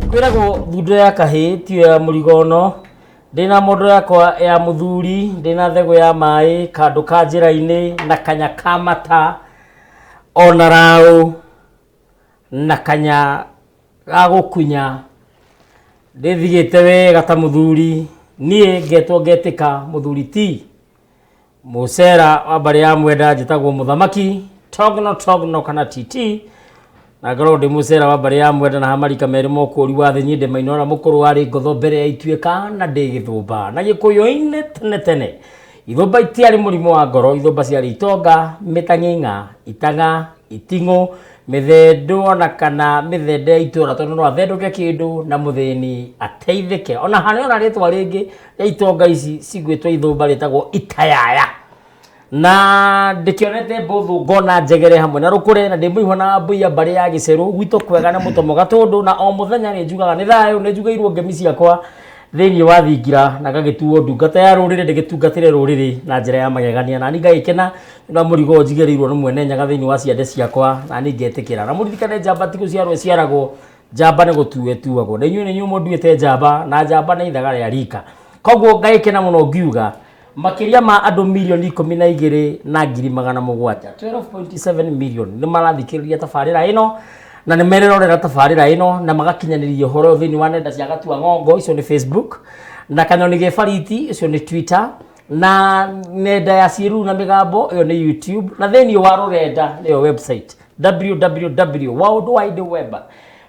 kwiragwo thundo ya kahii ti ya murigono ndina mondo yakwa ya muthuri ndina thego ya mai kandu ka njira-ini na kanya ka mata ona rau na kanya ga gukunya ndithigite wega ta muthuri nie ngetwo ngetika muthuri ti mucera wa mbari ya mwenda njitagwo muthamaki togno kana titi na ngorwo ndi mucera wa mbari ya mwenda na hamarika meri mokuri wa thi nyinde mainora mukuru wari ngotho mbere ya ituika na ndi githumba na gikuyu-ini tene ithumba itiari murimo wa ngoro ithumba ciari itonga mitang'ing'a itanga itingu mithendu ona kana mithende itura tondu no athenduke kindu na muthini ateithike ona hani ona ritwa ringi ya itonga ici cigwitwo ithumba ritagwo itayaya na ndikionete bothu ngona njegere hamwe na rukure na ndimuihwa na mbuia mbari ya giceru gwito kwega na mutomo gatundu na o muthenya ni njugaga ni thayu ni njugairwo ngemi ciakwa thiini wa thingira na gagituo ndungata ya rurire ndigitungatire ruriri na njira ya magegania na ni ngagikena na murigo njigerirwo ni mwene nyaga thiini wa ciande ciakwa na ni ngetikira na muririkane njamba tiku ciarwo ciaragwo njamba ni gutuagwo na inyuĩ nĩ inyuĩ mũnduĩte njamba na njamba nĩ ithaga rĩa rika koguo ngagikena mũno ngiuga makiria ma andu milioni 12 na ngiri magana mugwanja 12.7 million ni marathikiriria tabarira ino na ni mererorera tabarira ino na magakinyaniria horo thini wa nenda cia gatua ng'ongo icio ni Facebook na kanyoni ge fariti icio ni Twitter na nenda ya ciru na migambo iyo ni YouTube na thini wa rurenda niyo website www.worldwideweb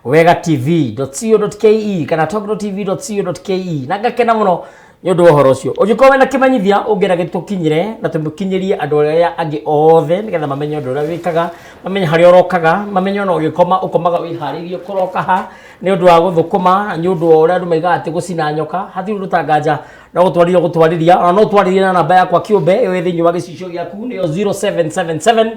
wegatv.co.ke kana togno.tv.co.ke na ngakena muno nyondo uhoro ucio ugikowe na kimanyithia ungera gitukinyire na tumukinyirie andu aria angi othe nigetha mamenye undu uria wikaga mamenye hari orokaga mamenye no ugikoma ukomaga wiharirie kuroka ha ni undu wa guthukuma ni undu uria andu maiga ati gucina nyoka hathi undu tanganja na gutwariria ona no twaririe na namba yakwa kiumbe iwe thiini wa gicicio giaku ni 0777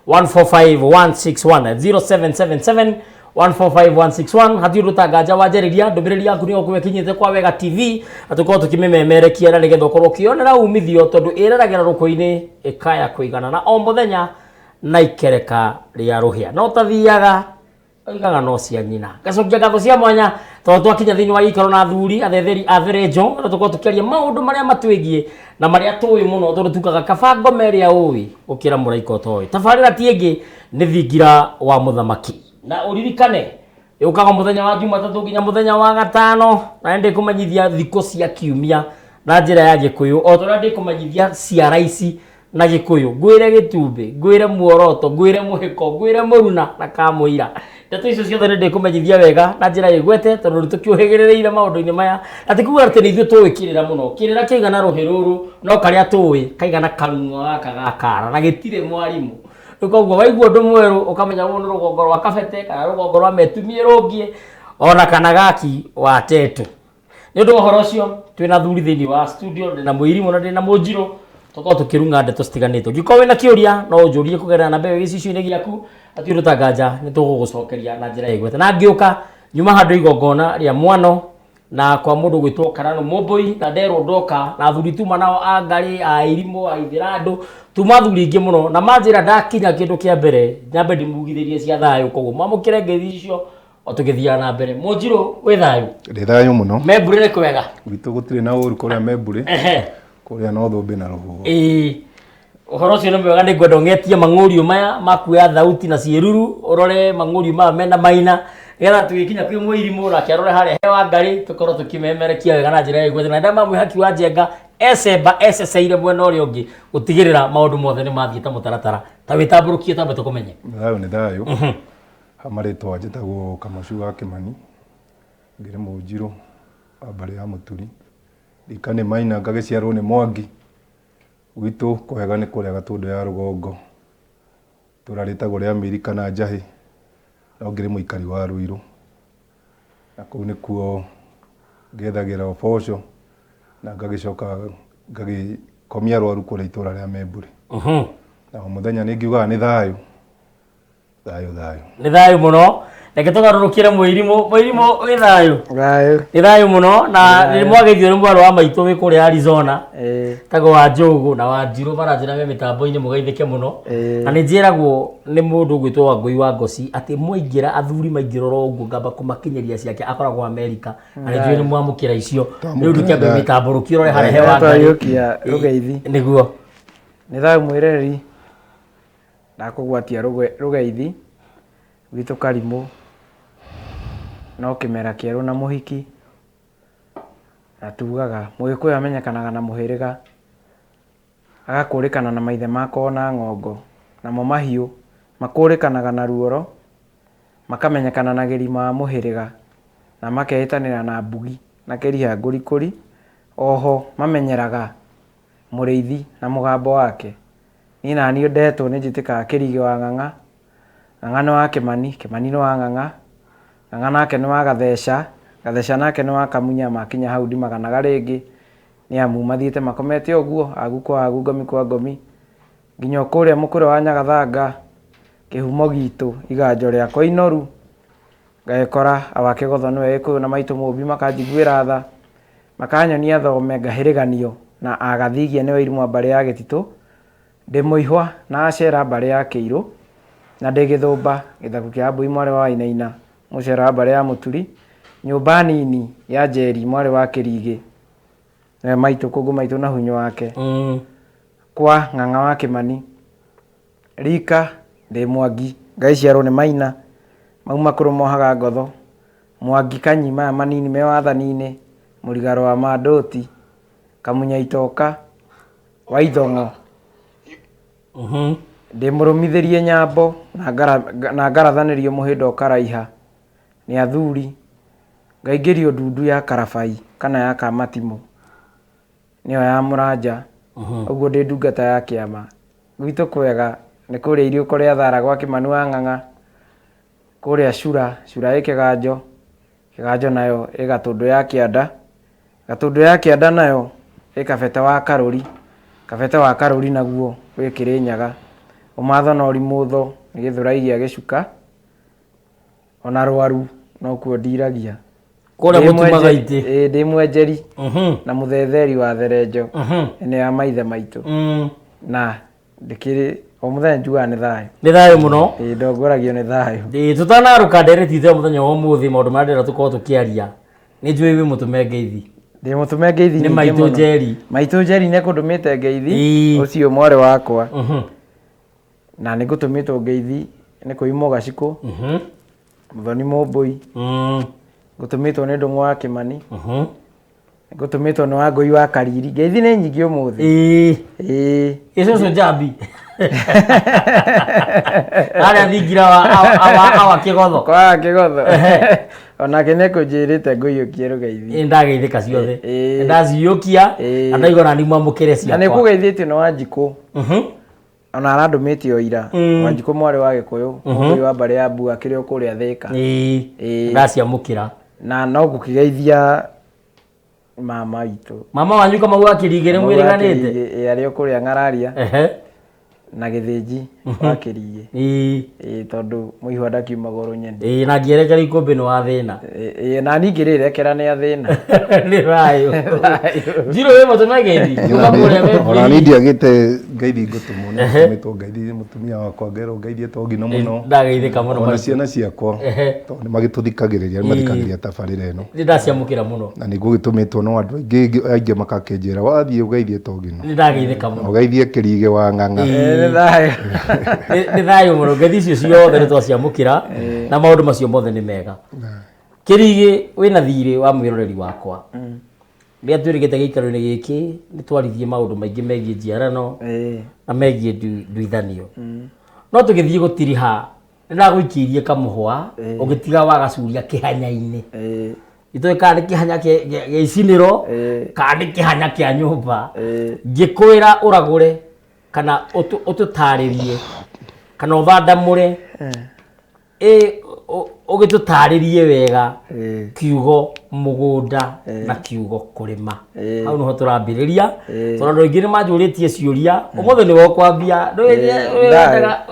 145161 0777 145161 hathi rutagaja wajeriria ndumiriria yaku ni okuwe kinyite kwa Wega TV atuko tukimememerekia na nigetha ukorwo kionera umithio tondu ireragira ruko-ini ikaya kuigana na o muthenya na ikereka ria ruhia no tathiaga oigaga no cia nyina gacokia gatho cia mwanya tondu twakinya thiini wa ikaro na thuri athetheri atherejo na tuko tukiaria maundu maria matwigie na maria tuwi muno tondu tukaga kabango meria uwi ukira muraika utoi tabarira tiengi ni thingira wa muthamaki na uririkane yukaga muthenya wa Jumatatu nginya muthenya wa gatano na ndi kumanyithia thiko cia kiumia na njira ya gikuyu o tora ndi kumanyithia cia raici na gikuyu ngwire gitumbi ngwire muoroto ngwire muhiko ngwire muruna na kamuira ndeto icio ciothe ndi kumanyithia wega na njira igwete tondu tukiuhigirereire maundu-ini maya ati kuga ati ni ithuĩ tuwikirira muno kirira kiigana ruhiruru no karia tuwi kaigana karung'o gaka gakara na gitire mwarimu ukoguo waigua undu mweru ukamenya wo ni rugongo rwa kabete kana rugongo rwa metumie rungie ona kana gaki wa tetu ni undu uhoro ucio twina thuri thiini wa studio na muirimu na ndina munjiro tuko tukirunga ndeto citiganite ngikowe na kiuria no unjurie kugerera na mbewe gicicio-ini giaku ati rutanganja ni tugugucokeria na njira igwete na ngiuka nyuma handu igongona ria mwano na kwa mundu gwitwo Karano Momboi na ndero ndoka na thuri tuma nao angari a irimo a ithirando tuma thuri ingi muno na manjira ndakinya kindu kia mbere nyambe ndimugithirie cia thayu koguo mamukire ngethi icio otugithia na mbere munjiro we thayu ndi thayu muno membure ni kwega gwitu gutire na uru kuria membure kuria no thumbi na ruhuho uhoro ucio ni mwega ni ngwenda ngetie mang'urio maya makuya thauti na ciiruru urore mang'urio maya mena maina gera tugikinya kwi muirimu na kiarore haria hewa ngari tukorwo tukimemerekia wega na njira igwete na ndama mwihaki wa njenga eseire mwena uria ungi gutigirira maundu mothe ni mathiite mutaratara ta witamburukie tambe tukumenye thayu ni thayu hamaritwa njitagwo Kamashu wa Kimani ngire munjiro abari ya muturi ikane maina ngagiciarwo ni Mwangi gwitu kuhega ni kuria gatundu ya rugongo turaritagwo ria Amerika na njahi no ngire muikari wa Ruiru na kuu nikuo ngethagira uboco na ngagicoka ngagikomia rwaru kuria itura ria Membure na muthenya ni ngiugaga ni thayu ni thayu muno reke tugarurukire Muirimu withayo Gayo. ithayo muno na ni mwageithio ni mwaro wa maitu wi kuri Arizona tago wa Njugu na wa Njiru baranjira me mitambo-ini mugeithike muno na ni njiragwo ni mundu gwitwo wa Ngui wa Ngoci ati mwaingira athuri maingira ro uguo ngamba kumakinyeria ciake akoragwo Amerika na ni njui ni mwamukira icio riu ndikembe mitambo rukiro re hare hewa Tayukia rugeithi niguo ni thayo mwireri ndakugwatia rugeithi witu Karimu no kimera kieru na muhiki atugaga Mugikuyu amenyekanaga na muhiriga agakurikana na maithe mako na ng'ongo namo mahiu makurikanaga na ruoro makamenyekana na gerima wa muhiriga na makehitanira na mbugi na keriha ngurikuri oho mamenyeraga muriithi na mugambo wake ni nani ndetwo ni njitikaga Kirigi wa Ng'ang'a Ng'ang'a ni wa Kimani ni wa Ng'ang'a Ng'ang'a nake ni wa Gatheca nake ni wa Kamunya makinya hau ndimaganaga ringi ni amu mathiite makomete uguo agu ngomi kwa ngomi nginya kuria mukure wa Nyagathanga kihumo gitu iganjo riakwa inoru ngekora abakigotho niwe Gikuyu na maitu Mumbi makanjiguira tha makanyonia thome ngahiriganio na agathigia niwe Irimwa mbari ya Gititu ndi muihwa na acera mbari ya Kiiru na ndi Githumba githaku kia Mbui mwari wa Wainaina mucera mbari ya Muturi nyumba nini ya Njeri mwari wa Kirigi maitu kugu maitu na hunyo wake kwa Ng'ang'a wa Kimani rika ndi Mwangi ngai ciarwo ni Maina mau makuru mohaga ngotho Mwangi Kanyima manini me wathani-ini Murigaro wa Mandoti Kamunya Itoka wa Ithong'o ndi murumithirie Nyambo na ngarathanirio muhindo karaiha ni athuri ngaigirio ndundu ya Karabai kana ya Kamatimu niyo ya Muranja uguo ndi ndungata ya kiama gwitu kwega ni kuria irio kuria thara gwa Kimani wa Ng'ang'a kuria Cura ikiganjo nayo igatundu ya Kianda nayo ikabete wa Karuri naguo wi Kirinyaga umatho na Urimutho ni Githurairia Gicuka ona Rwaru no kuo ndiragia kuria mutumaga iti ndi mwenjeri na muthetheri wa Therenjo ni ya maithe maitu na ndikiri o muthenya njuga ni thayo muno ndongoragio ni thayo tutanaruka nderetithia muthenya wa umuthi maundu maria ndira tukorwo tukiaria ni njui wi mutume ngeithi ndi mutume ngeithi ni maitu Njeri ne kundumite ngeithi ucio mwari wakwa na ni gutumitwo ngeithi ni kuimo Gaciku Muthoni Mumbui gutumitwo ni Ndung'u wa Kimani gutumitwo ni wa Ngui wa Kariri ngeithi ni nyingi umuthi icoco Njambi aria thingira wa Kigotho kwa Kigotho onake ne kunjirite ngũiyũkie rũgeithi ndageithĩka ciothe ndaciiyũkia na ndaigua nani mwamũkĩre ciakwa na nĩ kũgeithĩtio nĩ Wanjikũ ona arandũmĩte o ira Wanjikũ mwarĩ wa Gĩkũyũ mũthuri wa mbarĩ ya Mbu akĩrĩ o kũrĩa Thĩka ndaciamũkĩra na no ngũkĩgeithia mama witũ mama wanyu Kamau wa Kĩrigĩ nĩ mwĩrĩganĩte arĩ o kũrĩa Ng'araria na Gĩthĩnji wa Kĩrigĩ tondu muihwa ndakiumagwo Rũnyeni na ngĩerekera ikũmbĩ nĩ wa thĩna na niĩ ngĩrĩrekera nĩ athĩna nĩ rayo Njirũ wĩ mũtume ngeithi ona niĩ ndiagĩte ngeithi ngũtũmwo nĩ ngũtũmĩtwo ngeithi mũtumia wakwa ngerwo ngeithie Tongino mũno ndageithĩka mũno ona ciana ciakwa tondũ nĩ magĩtũthikagĩrĩria nĩ mathikagĩrĩria tabarĩra ĩno nĩ ndaciamũkĩra mũno na nĩ ngũgĩtũmĩtwo no andũ aingĩ makakĩnjĩra wathiĩ ũgeithie Tongino nĩ ndageithĩka mũno ũgeithie Kĩrigĩ wa Ng'ang'a nĩ thayo mũno ngeithi icio ciothe nĩ twaciamũkĩra na maũndũ macio mothe nĩ mega Kĩrigĩ wĩna thirĩ wa mwĩroreri wakwa rĩrĩa twĩrĩgĩte gĩikaro-inĩ gĩkĩ nĩ twarithie maũndũ maingĩ megiĩ njiarano na megiĩ nduithanio no tũgĩthiĩ gũtiriha nĩ ndagũikĩirie kamũhwa ũgĩtiga wagacuria kĩhanya-inĩ itũĩ kana nĩ kĩhanya gĩa icinĩro kana nĩ kĩhanya kĩa nyũmba ngĩkwĩra ũragũre kana ũtũtarĩrie kana ũthandamũre ugitutarĩrie wega kiugo mũgũnda na kiugo kũrĩma hau nĩho tũrambĩrĩria tondũ aingĩ nĩ manjũrĩtie ciũria ũmũthĩ nĩ wokwambia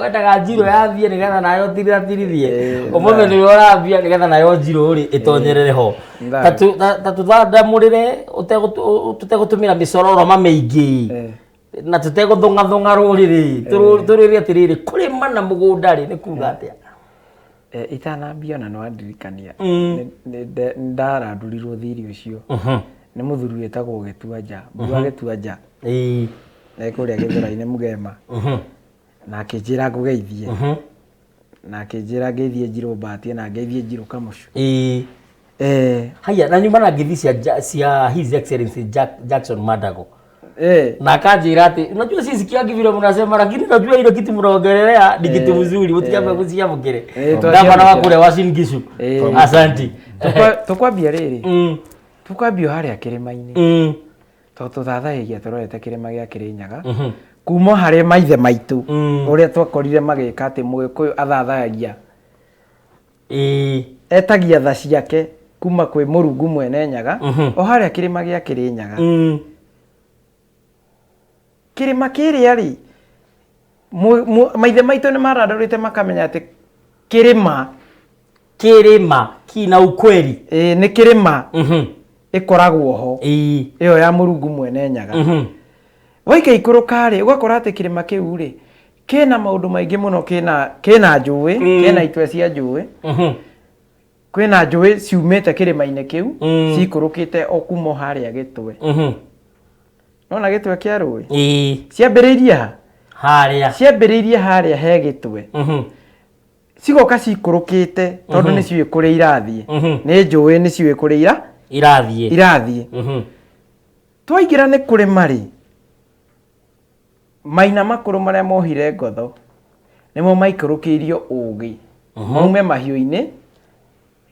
wendaga njirũ yambie nĩgetha nayo tirithie ũmũthĩ nĩ ũrambia nĩgetha nayo njirũ rĩ ĩtonyerere ho ta tũthandamũrĩre tũtegũtũmĩra mĩcororoma mĩingĩ na tũtegũthũng'athũng'a rũrĩrĩ tũrĩrĩ atĩrĩrĩ kũrĩma na mũgũnda rĩ nĩ kuga atĩa itanambia na nĩwandirikania ndarandũrirwo thiri ũcio nĩ mũthuri wĩtagwo Gĩtuanja Mbura Gĩtuanja na kũrĩa Gĩthũra-inĩ Mũgema na akĩnjĩra ngũgeithie na akĩnjĩra ngeithie Njirũ Mbati na ngeithie Njirũ Kamucu haya na nyuma na ngeithi cia His Excellency Jackson Mandago na akanjĩra atĩ unajua sisi kiasi vile mnasema lakini najua ile kitu mnaongelea ni kitu mzuri utikamwe kuciamukire gavana wa kule Uasin Gishu asanti tukwambia rĩrĩ tukwambia harĩa kĩrĩma-inĩ tondũ tũthathaigia tũrorete kĩrĩma gĩa Kĩrĩnyaga kuma harĩ maithe maitũ ũrĩa twakorire magĩka atĩ Mũgĩkũyũ athathagia etagia tha ciake kuma kwĩ Mũrungu Mwene Nyaga o harĩa kĩrĩma gĩa Kĩrĩnyaga kĩrĩma kĩrĩa rĩ maithe maitũ nĩ marandũrĩte makamenya atĩ kĩrĩma kina ukweli nĩ kĩrĩma ĩkoragwo ho ĩyo ya Mũrungu Mwene Nyaga waikaikũrũka rĩ ũgakora atĩ kĩrĩma kĩu rĩ kĩna maũndũ maingĩ mũno kĩna njũĩ kĩna itwe cia njũĩ kwĩna njũĩ ciumĩte kĩrĩma-inĩ kĩu cikũrũkĩte o kuma harĩa Gĩtwe nona Gĩtwe kĩa rũĩ ciambĩrĩirie harĩa he Gĩtwe cigoka cikũrũkĩte tondũ nĩ ciũĩ kũrĩa irathiĩ nĩ njũĩ nĩ ciũĩ kũrĩa irathiĩ twaingĩra nĩ kũrĩma rĩ maina makũrũ marĩa mohire ngotho nĩmo maikũrũkĩirio ũgĩ maume mahiũ-inĩ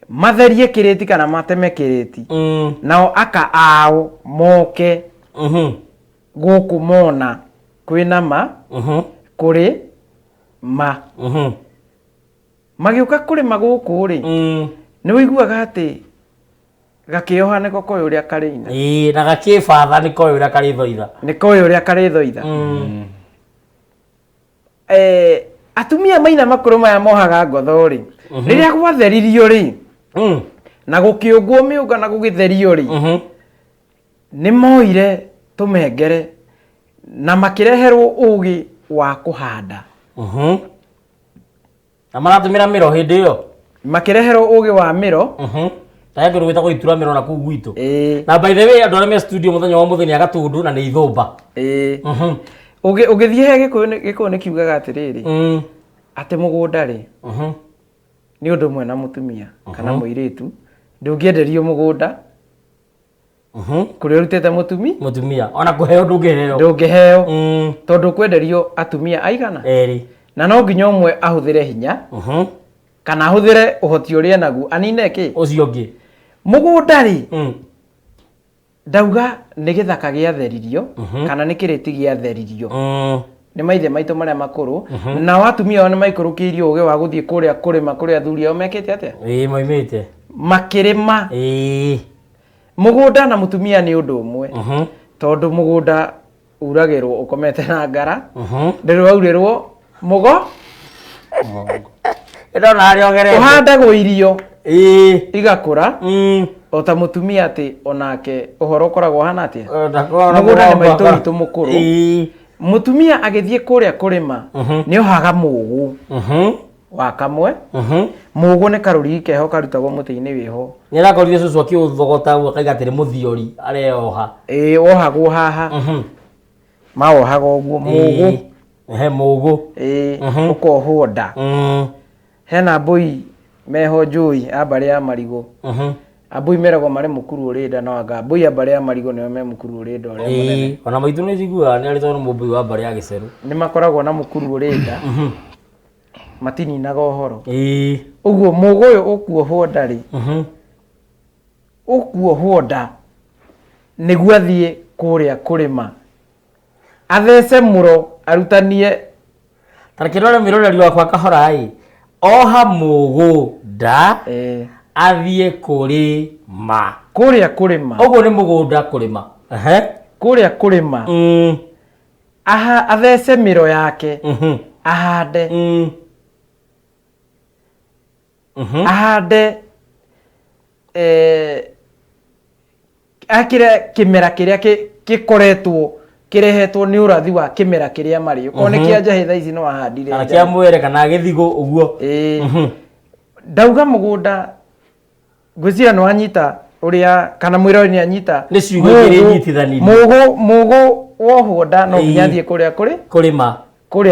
matherie kĩrĩti kana mateme kĩrĩti nao aka ao moke gũkũ mona kwĩna ma kũrĩ ma magĩũka kũrĩma gũkũ rĩ nĩ wĩiguaga atĩ gakĩoha nĩko koĩ ũrĩa karĩina na gakĩbatha nĩ koĩ ũrĩa karĩthoitha atumia maina makũrũ maya mohaga ngotho rĩ rĩrĩa gwatheririo rĩ na gũkĩũngwo mĩũnga na gũgĩtherio rĩ nĩ moire tũmengere na makĩreherwo ũgĩ wa kũhanda na maratũmĩra mĩro hĩndĩ ĩyo makĩreherwo ũgĩ wa mĩro ta ngoro gwĩtagwo itura mĩro na kũu gwitũ na by the way andũ arĩa me studio mũthenya wa mũthenya Gatũndũ na nĩ Ithũmba ũgĩthiĩ he Gĩkũyũ nĩ kiugaga atĩrĩrĩ atĩ mũgũnda rĩ nĩ ũndũ ũmwe na mũtumia kana mũirĩtu ndũngĩenderio mũgũnda kũrĩa ũrutĩte mũtumia ona kũheo ndũngĩheo tondũ kwenderio atumia aigana na no nginya ũmwe ahũthĩre hinya kana ahũthĩre ũhoti ũrĩa naguo anine kĩ ũcio ũngĩ mũgũnda rĩ ndauga nĩ gĩthaka gĩatheririo kana nĩ kĩrĩti gĩatheririo nĩ maithe maitũ marĩa makũrũ nao atumia ao nĩ maikũrũkĩirio ũgĩ wa gũthiĩ kũrĩa kũrĩma kũrĩa athuri ao mekĩte atĩa moimĩte makĩrĩma mũgũnda na mũtumia nĩ ũndũ ũmwe tondũ mũgũnda uragĩrwo ũkomete na ngara ndĩrĩ waurĩrwo ũhandagwo irio igakũra o ta mũtumia atĩ onake ũhoro ũkoragwo hana atĩa mũgũnda nĩ maitũ witũ mũkũrũ mũtumia agĩthiĩ kũrĩa kũrĩma nĩ ohaga mũgũ wa kamwe mũgũ nĩ karũrigi keho karutagwo mũtĩ-inĩ wĩho nĩ arakorire cũcũ akĩũthogota ũguo akaiga atĩrĩ mũthiori areoha wohagwo haha mawohaga ũguo mũgũ ũkohwo nda hena mbũi meho njũi a mbarĩ ya Marigũ ambũi meragwo marĩ mũkuru ũrĩ nda no anga mbũi a mbarĩ ya Marigũ nĩo me mũkuru ũrĩ nda ũrĩa mũnene ona maitũ nĩ njiguaga nĩ arĩ tondũ mũmbũi wa mbarĩ ya Gĩceru nĩ makoragwo na mũkuru ũrĩ nda matininaga ũhoro ũguo mũgũ ũyũ ũkuohwo nda rĩ ũkuohwo nda nĩguo athiĩ kũrĩa kũrĩma athece mũro arutanie tarĩkĩrore mĩroreri wakwa kahora oha mũgũnda athiĩ kũrĩma. Kũrĩa kũrĩma. Ũguo nĩ mũgũnda kũrĩma. Kũrĩa kũrĩma. Athece mĩro yake. Ahande. Ahande akire kĩmera kĩrĩa gĩkoretwo kĩrehetwo nĩ ũrathi wa kĩmera kĩrĩa marĩ. Okorwo nĩ kĩa njahĩ thaa ici no ahandire. Kana kĩa mwere kana gĩthigũ ũguo. Ndauga mũgũnda ngwĩciria nĩ wanyita ũrĩa kana mwĩrori nĩ anyita. Nĩ ciugo igĩrĩ nyitithanirie. Mũgũ wohwo nda no nginya athiĩ kũrĩa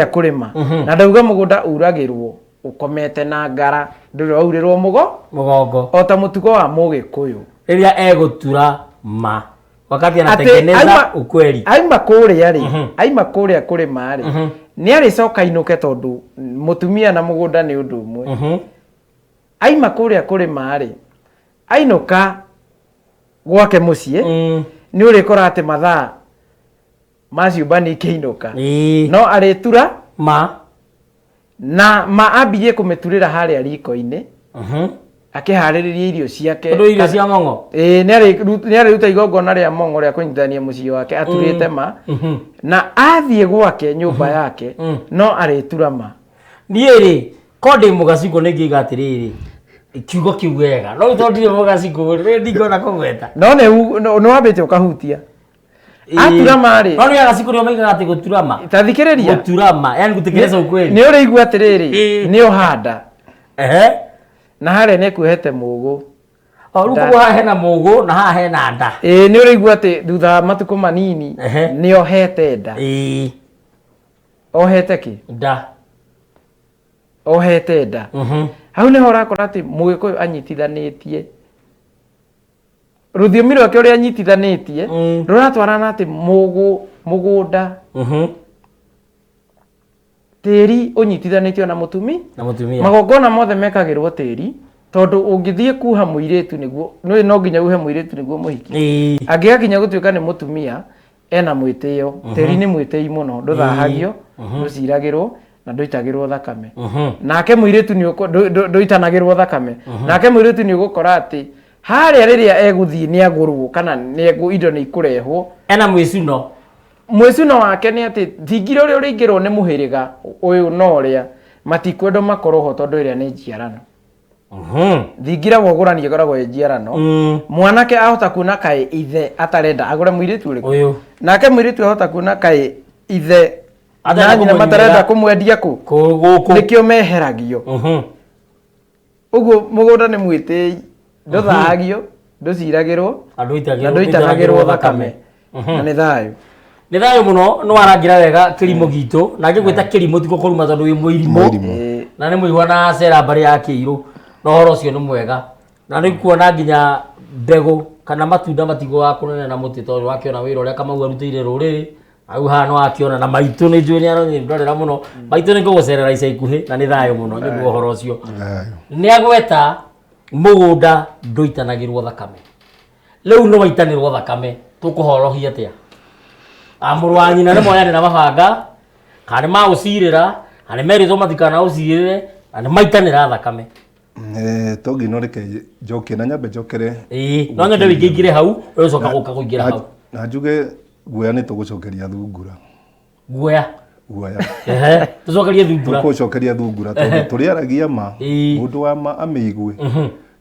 kũrĩma. Na ndauga mũgũnda uragĩrwo ukomete na ngara ndũrĩ waurĩrwo mũgongo. O ta mũtugo wa Mũgĩkũyũ. Rĩrĩa egũtura ma. Wakati anatengeneza ukweli. Aima kũrĩa kũrĩma rĩ. Nĩ arĩcoka ainũke tondũ mũtumia na mũgũnda nĩ ũndũ ũmwe. Aima kũrĩa kũrĩma rĩ. Ainũka gwake mũciĩ. Nĩ ũrĩkora atĩ mathaa ma ciũmba nĩ ikĩinũka. No arĩtura na ambirie kũmĩturĩra harĩa riko-inĩ. Akĩharĩrĩria irio ciake. Tondũ irio cia mong'o. Nĩ arĩruta igongona rĩa mong'o rĩa kũnyitithania mũciĩ wake aturĩte ma. Na athiĩ gwake nyũmba yake no arĩtura ma. Niĩ rĩ ko ndĩ mũgaciko nĩ ngĩiga atĩrĩrĩ kiugo kĩu wega. No tondũ ndirĩ mũgaciko rĩ ndingĩona kũgweta. No nĩ wambĩte ũkahutia. Atura ma rĩ. No nĩ agaciko nĩ maigaga atĩ gũtura ma. Tathikĩrĩria. Gũtura ma yani gũtekeleza ukweli. Nĩ ũrĩigua atĩrĩrĩ nĩ ũhanda. Na harĩa nĩ ekuhete mũgũ. Rĩu kũguo haha hena mũgũ na haha hena nda. Nĩ ũrĩigua atĩ thutha wa matukũ manini nĩ ohete nda. Ohete kĩ? Nda. Ohete nda. Hau nĩho ũrakora atĩ Mũgĩkũyũ anyitithanĩtie. Rũthiomi rwake ũrĩa anyitithanĩtie rũratwarana atĩ mũgũnda tĩri ũnyitithanĩtio na mũtumia. Magongona mothe mekagĩrwo tĩri tondũ ũngĩthiĩ kuha mũirĩtu nĩguo no nginya uhe mũirĩtu nĩguo mũhiki. Angĩgakinya gũtuĩka nĩ mũtumia ena mwĩtĩo. Tĩri nĩ mwĩtĩi mũno ndũthahagio ndũciragĩrwo na ndũitagĩrwo thakame. Nake mũirĩtu ndũitanagĩrwo thakame. Nake mũirĩtu nĩ ũgũkora atĩ harĩa rĩrĩa egũthiĩ nĩ agũrwo kana indo nĩ ikũrehwo. Ena mwĩcuno. Mwĩcuno wake nĩ atĩ thingira ũrĩa ũrĩingĩrwo nĩ mũhĩrĩga ũyũ na ũrĩa matikwenda makorwo ho tondũ ĩrĩa nĩ njiarano. Thingira wogũrani ĩkoragwo ĩ njiarano. Mwanake ahota kuona kaĩ ithe atarenda agũre mũirĩtu ũrĩkũ. Nake mũirĩtu ahota kuona kaĩ ithe na nyina matarenda kũmwendia kũ. Nĩkĩo meheragio. Ũguo mũgũnda nĩ mwĩtĩi ndũthahagio ndũciragĩrwo na ndũitanagĩrwo thakame. Na nĩ thayũ. Nĩ thayũ mũno nĩ warangira wega kĩrimũ gitũ na ngĩgwĩta kĩrimũ tiko kũruma tondũ wĩ mũirimũ na nĩ mũigua na cera mbarĩ ya Kĩirũ no horo ũcio nĩ mwega na nĩ kuona nginya mbegũ kana matunda matigwa kũnene na mũtĩ tondũ wakĩona wĩra ũrĩa Kamau arutĩire rũrĩrĩ au hano wakĩona na maitũ nĩ njũĩ nĩ ndorera mũno maitũ nĩ ngũgũcerera ica ikuhĩ na nĩ thayũ mũno nĩguo horo ũcio nĩ agweta mũgũnda ndũitanagĩrwo thakame. Rĩu no waitanĩrwo thakame tũkũhorohia atĩa? Mũrũ wa nyina nĩ moyanĩra mabanga kana nĩ maũcirĩra kana nĩ merĩtwo matikanaũcirĩre na nĩ maitanĩra thakame. Tongi no reke njoke na nyambe njokere. No nyende wĩingĩre hau ũcoka gũka kũingĩra hau. Na njuge guoya nĩ tũgũcokeria thungura. Guoya. Tũcokerie thungura. Tũgũcokeria thungura tondũ tũrĩaragia ma mũndũ wa ma amĩigue.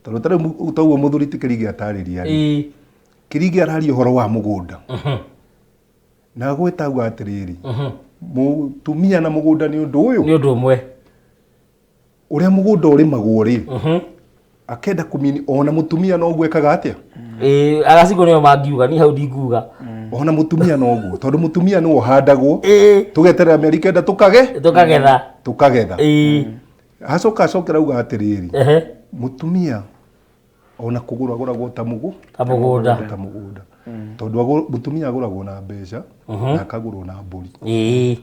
Tondũ tarĩu toguo mũthuri ti Kĩrigi atarĩria. Kĩrigi araria ũhoro wa mũgũnda. Na gwĩtagwo atĩrĩrĩ. Mũtumia na mũgũnda nĩ ũndũ ũyũ. Nĩ ũndũ ũmwe. Ũrĩa mũgũnda ũrĩmagwo rĩ. Akenda kũmini ona mũtumia no gwekaga atĩa? Agaciko nĩo mangiuga ni hau ndinguga. Ona mũtumia no guo tondũ mũtumia nĩ ũhandagwo. Tũgeterera mĩeri kenda tũkagetha. Acokera uga atĩrĩrĩ. Mũtumia ona kũgũragũragwo ta mũgũnda. Tondũ mũtumia agũragwo na mbeca na akagũrwo na mbũri.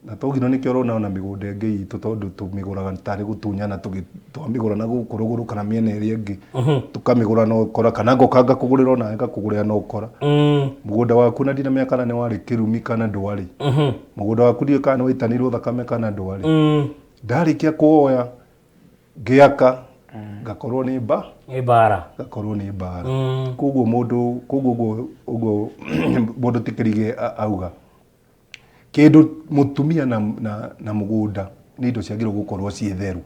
Na togino nĩkĩo ũrona ona mĩgũnda ĩngĩ itũ tondũ tũmĩgũraga tarĩ gũtunyana twamĩgũra na gũkũ rũgũrũ kana mĩena ĩrĩa ĩngĩ tũkamĩgũra no ũkora kana ngokanga kũgũrĩra ona ngakũgũrĩra no ũkora. Mũgũnda waku na ndinamenya kana nĩ warĩ kĩrumi kana ndwarĩ. Mũgũnda waku ndiũĩ kana nĩ waitanĩirwo thakame kana ndwarĩ. Ndarĩkia kuoya ngiaka ngakorwo nĩ mba bara ngakorwo nĩ mbara koguo mũndũ tikirige auga kĩndũ mũtumia na mũgũnda nĩ indo ciagĩrĩirwo gũkorwo ciĩ theru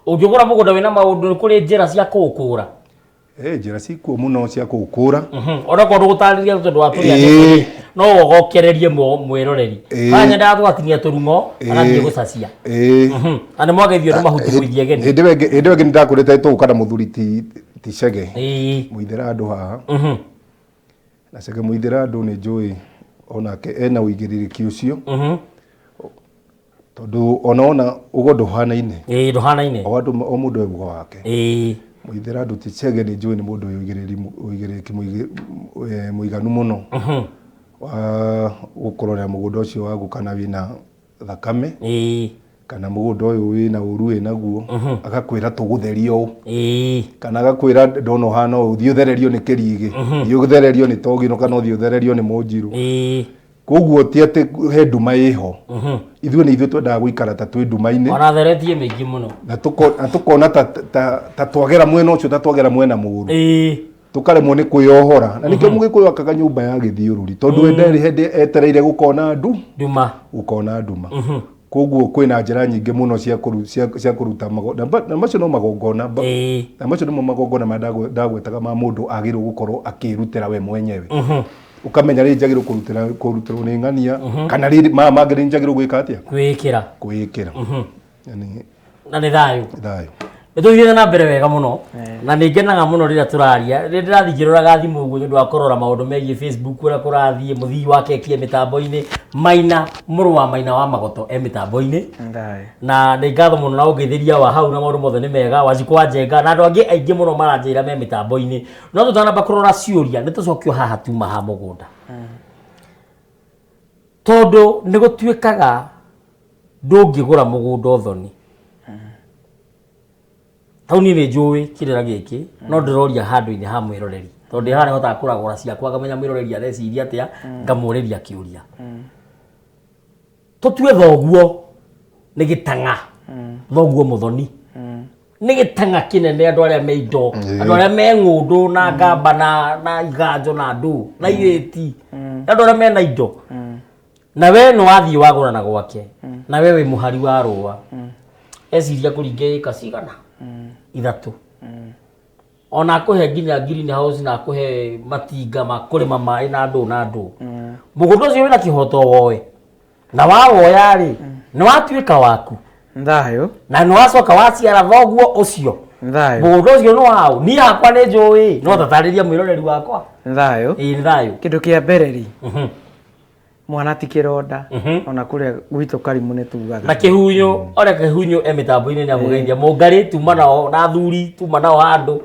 ũngĩgũra mũgũnda wĩna maũndũ kũrĩ njĩra cia kũũkũra njĩra cikuo mũno cia kũũkũra ona korwo gũtarĩria tondũ wa tũrĩa no wogokererie mwĩroreri haha nyendaga tũgatinia tũrung'o agathiĩ gũcacia na nĩ mwageithio nĩ mahuti gũithie geni hĩndĩ ĩyo ĩngĩ nĩndakũrĩte tũgũka na mũthuri ti Chege mũithĩra andũ haha na Chege mũithĩra andũ nĩ njũĩ onake ena ũigĩrĩrĩki ũcio tondũ ona ũgo ndũhanaine o mũndũ eguo wake mũithĩra andũ ti Chege nĩ njũĩ nĩ mũndũ ũigĩrĩrĩki mũiganu mũno wa gũkorora mũgũnda ũcio waku kana wĩna thakame kana mũgũnda ũyũ wĩna ũru wĩnaguo agakwĩra tũgũtheria ũũ kana agakwĩra ndona ũhana ũũ thiĩ ũthererio nĩ kĩrigĩ thiĩ ũthererio nĩ Togino kana ũthiĩ ũthererio nĩ Mũnjiru koguo ti atĩ he nduma ĩho ithuĩ nĩ ithuĩ twendaga gũikara ta twĩ nduma-inĩ ona theretie mĩingĩ mũno na tũkona ta twagera mwena ũcio ta twagera mwena mũru tukaremwo nĩ kwĩyohora na nĩkĩo Mũgĩkũyũ akaga nyũmba ya gĩthiũrũri tondũ enderĩ hĩndĩ etereire gũkona nduma koguo kwĩna njĩra nyingĩ mũno cia kũruta magongona na macio no magongona na macio nĩmo magongona marĩa ndagwetaga ma mũndũ agĩrĩirwo gũkorwo akĩrutĩra we mwenyewe ukamenya rĩ njagĩrĩirwo kũrutĩrwo nĩ ng'ania kana rĩ mangĩ rĩ njagĩrĩirwo gwĩka atĩa kwĩĩkĩra na nĩ thayũ nĩtũthiĩte na mbere wega mũno na nĩ ngenaga mũno rĩrĩa tũraria rĩrĩa ndĩrathiĩ ngĩroraga thimũ ũguo nĩ ũndũ wa kũrora maũndũ megiĩ Facebook ũrĩa kũrathiĩ mũthii wa keki mĩtambo-inĩ Maina mũrũ wa Maina wa Magoto mĩtambo-inĩ na nĩ ngatho mũno na ũgeithĩria wa hau na maũndũ mothe nĩ mega Wanjikũ wa Njenga na andũ angĩ aingĩ mũno maranjĩra me mĩtambo-inĩ no tũtanamba kũrora ciũria nĩ tũcokio haha tuma ha mũgũnda tondũ nĩ gũtuĩkaga ndũngĩgũra mũgũnda ũthoni hau niĩ nĩ njũĩ kĩrĩra gĩkĩ no ndĩroria handũ-inĩ ha mwĩroreri tondũ haha nĩhotaga kũragũra ciakwa ngamenya mwĩroreri areciria atĩa ngamũũrĩria kĩũria tũtue thoguo nĩ gĩtang'a thoguo mũthoni nĩ gĩtang'a kĩnene andũ arĩa me indo andũ arĩa me ng'ũndũ na ngamba na iganjo na ndũ na irĩti andũ arĩa mena indo na we nĩ wathiĩ wagũrana gwake na we wĩ mũhari wa rũa eciria kũringa ĩka cigana ithatũ ona akũhe nginya greenhouse na akũhe matinga ma kũrĩma maĩ na ndũ mũgũnda ũcio wĩna kĩhoto woe na wawoya rĩ nĩ watuĩka waku na nĩ wacoka waciara thoguo ũcio mũgũnda ũcio nĩ waũ niĩ hakwa nĩ njũĩ no tatarĩria mwĩroreri wakwa nĩ thayũ kĩndũ kĩa mbere rĩ mwana ti kĩronda ona kũrĩa gwitũ Karimũ nĩ tugaga na kĩhunyũ ũrĩa kĩhunyũ mĩtambo-inĩ nĩ amũgeithia mũngarĩ tuma nao na thuri tuma nao handũ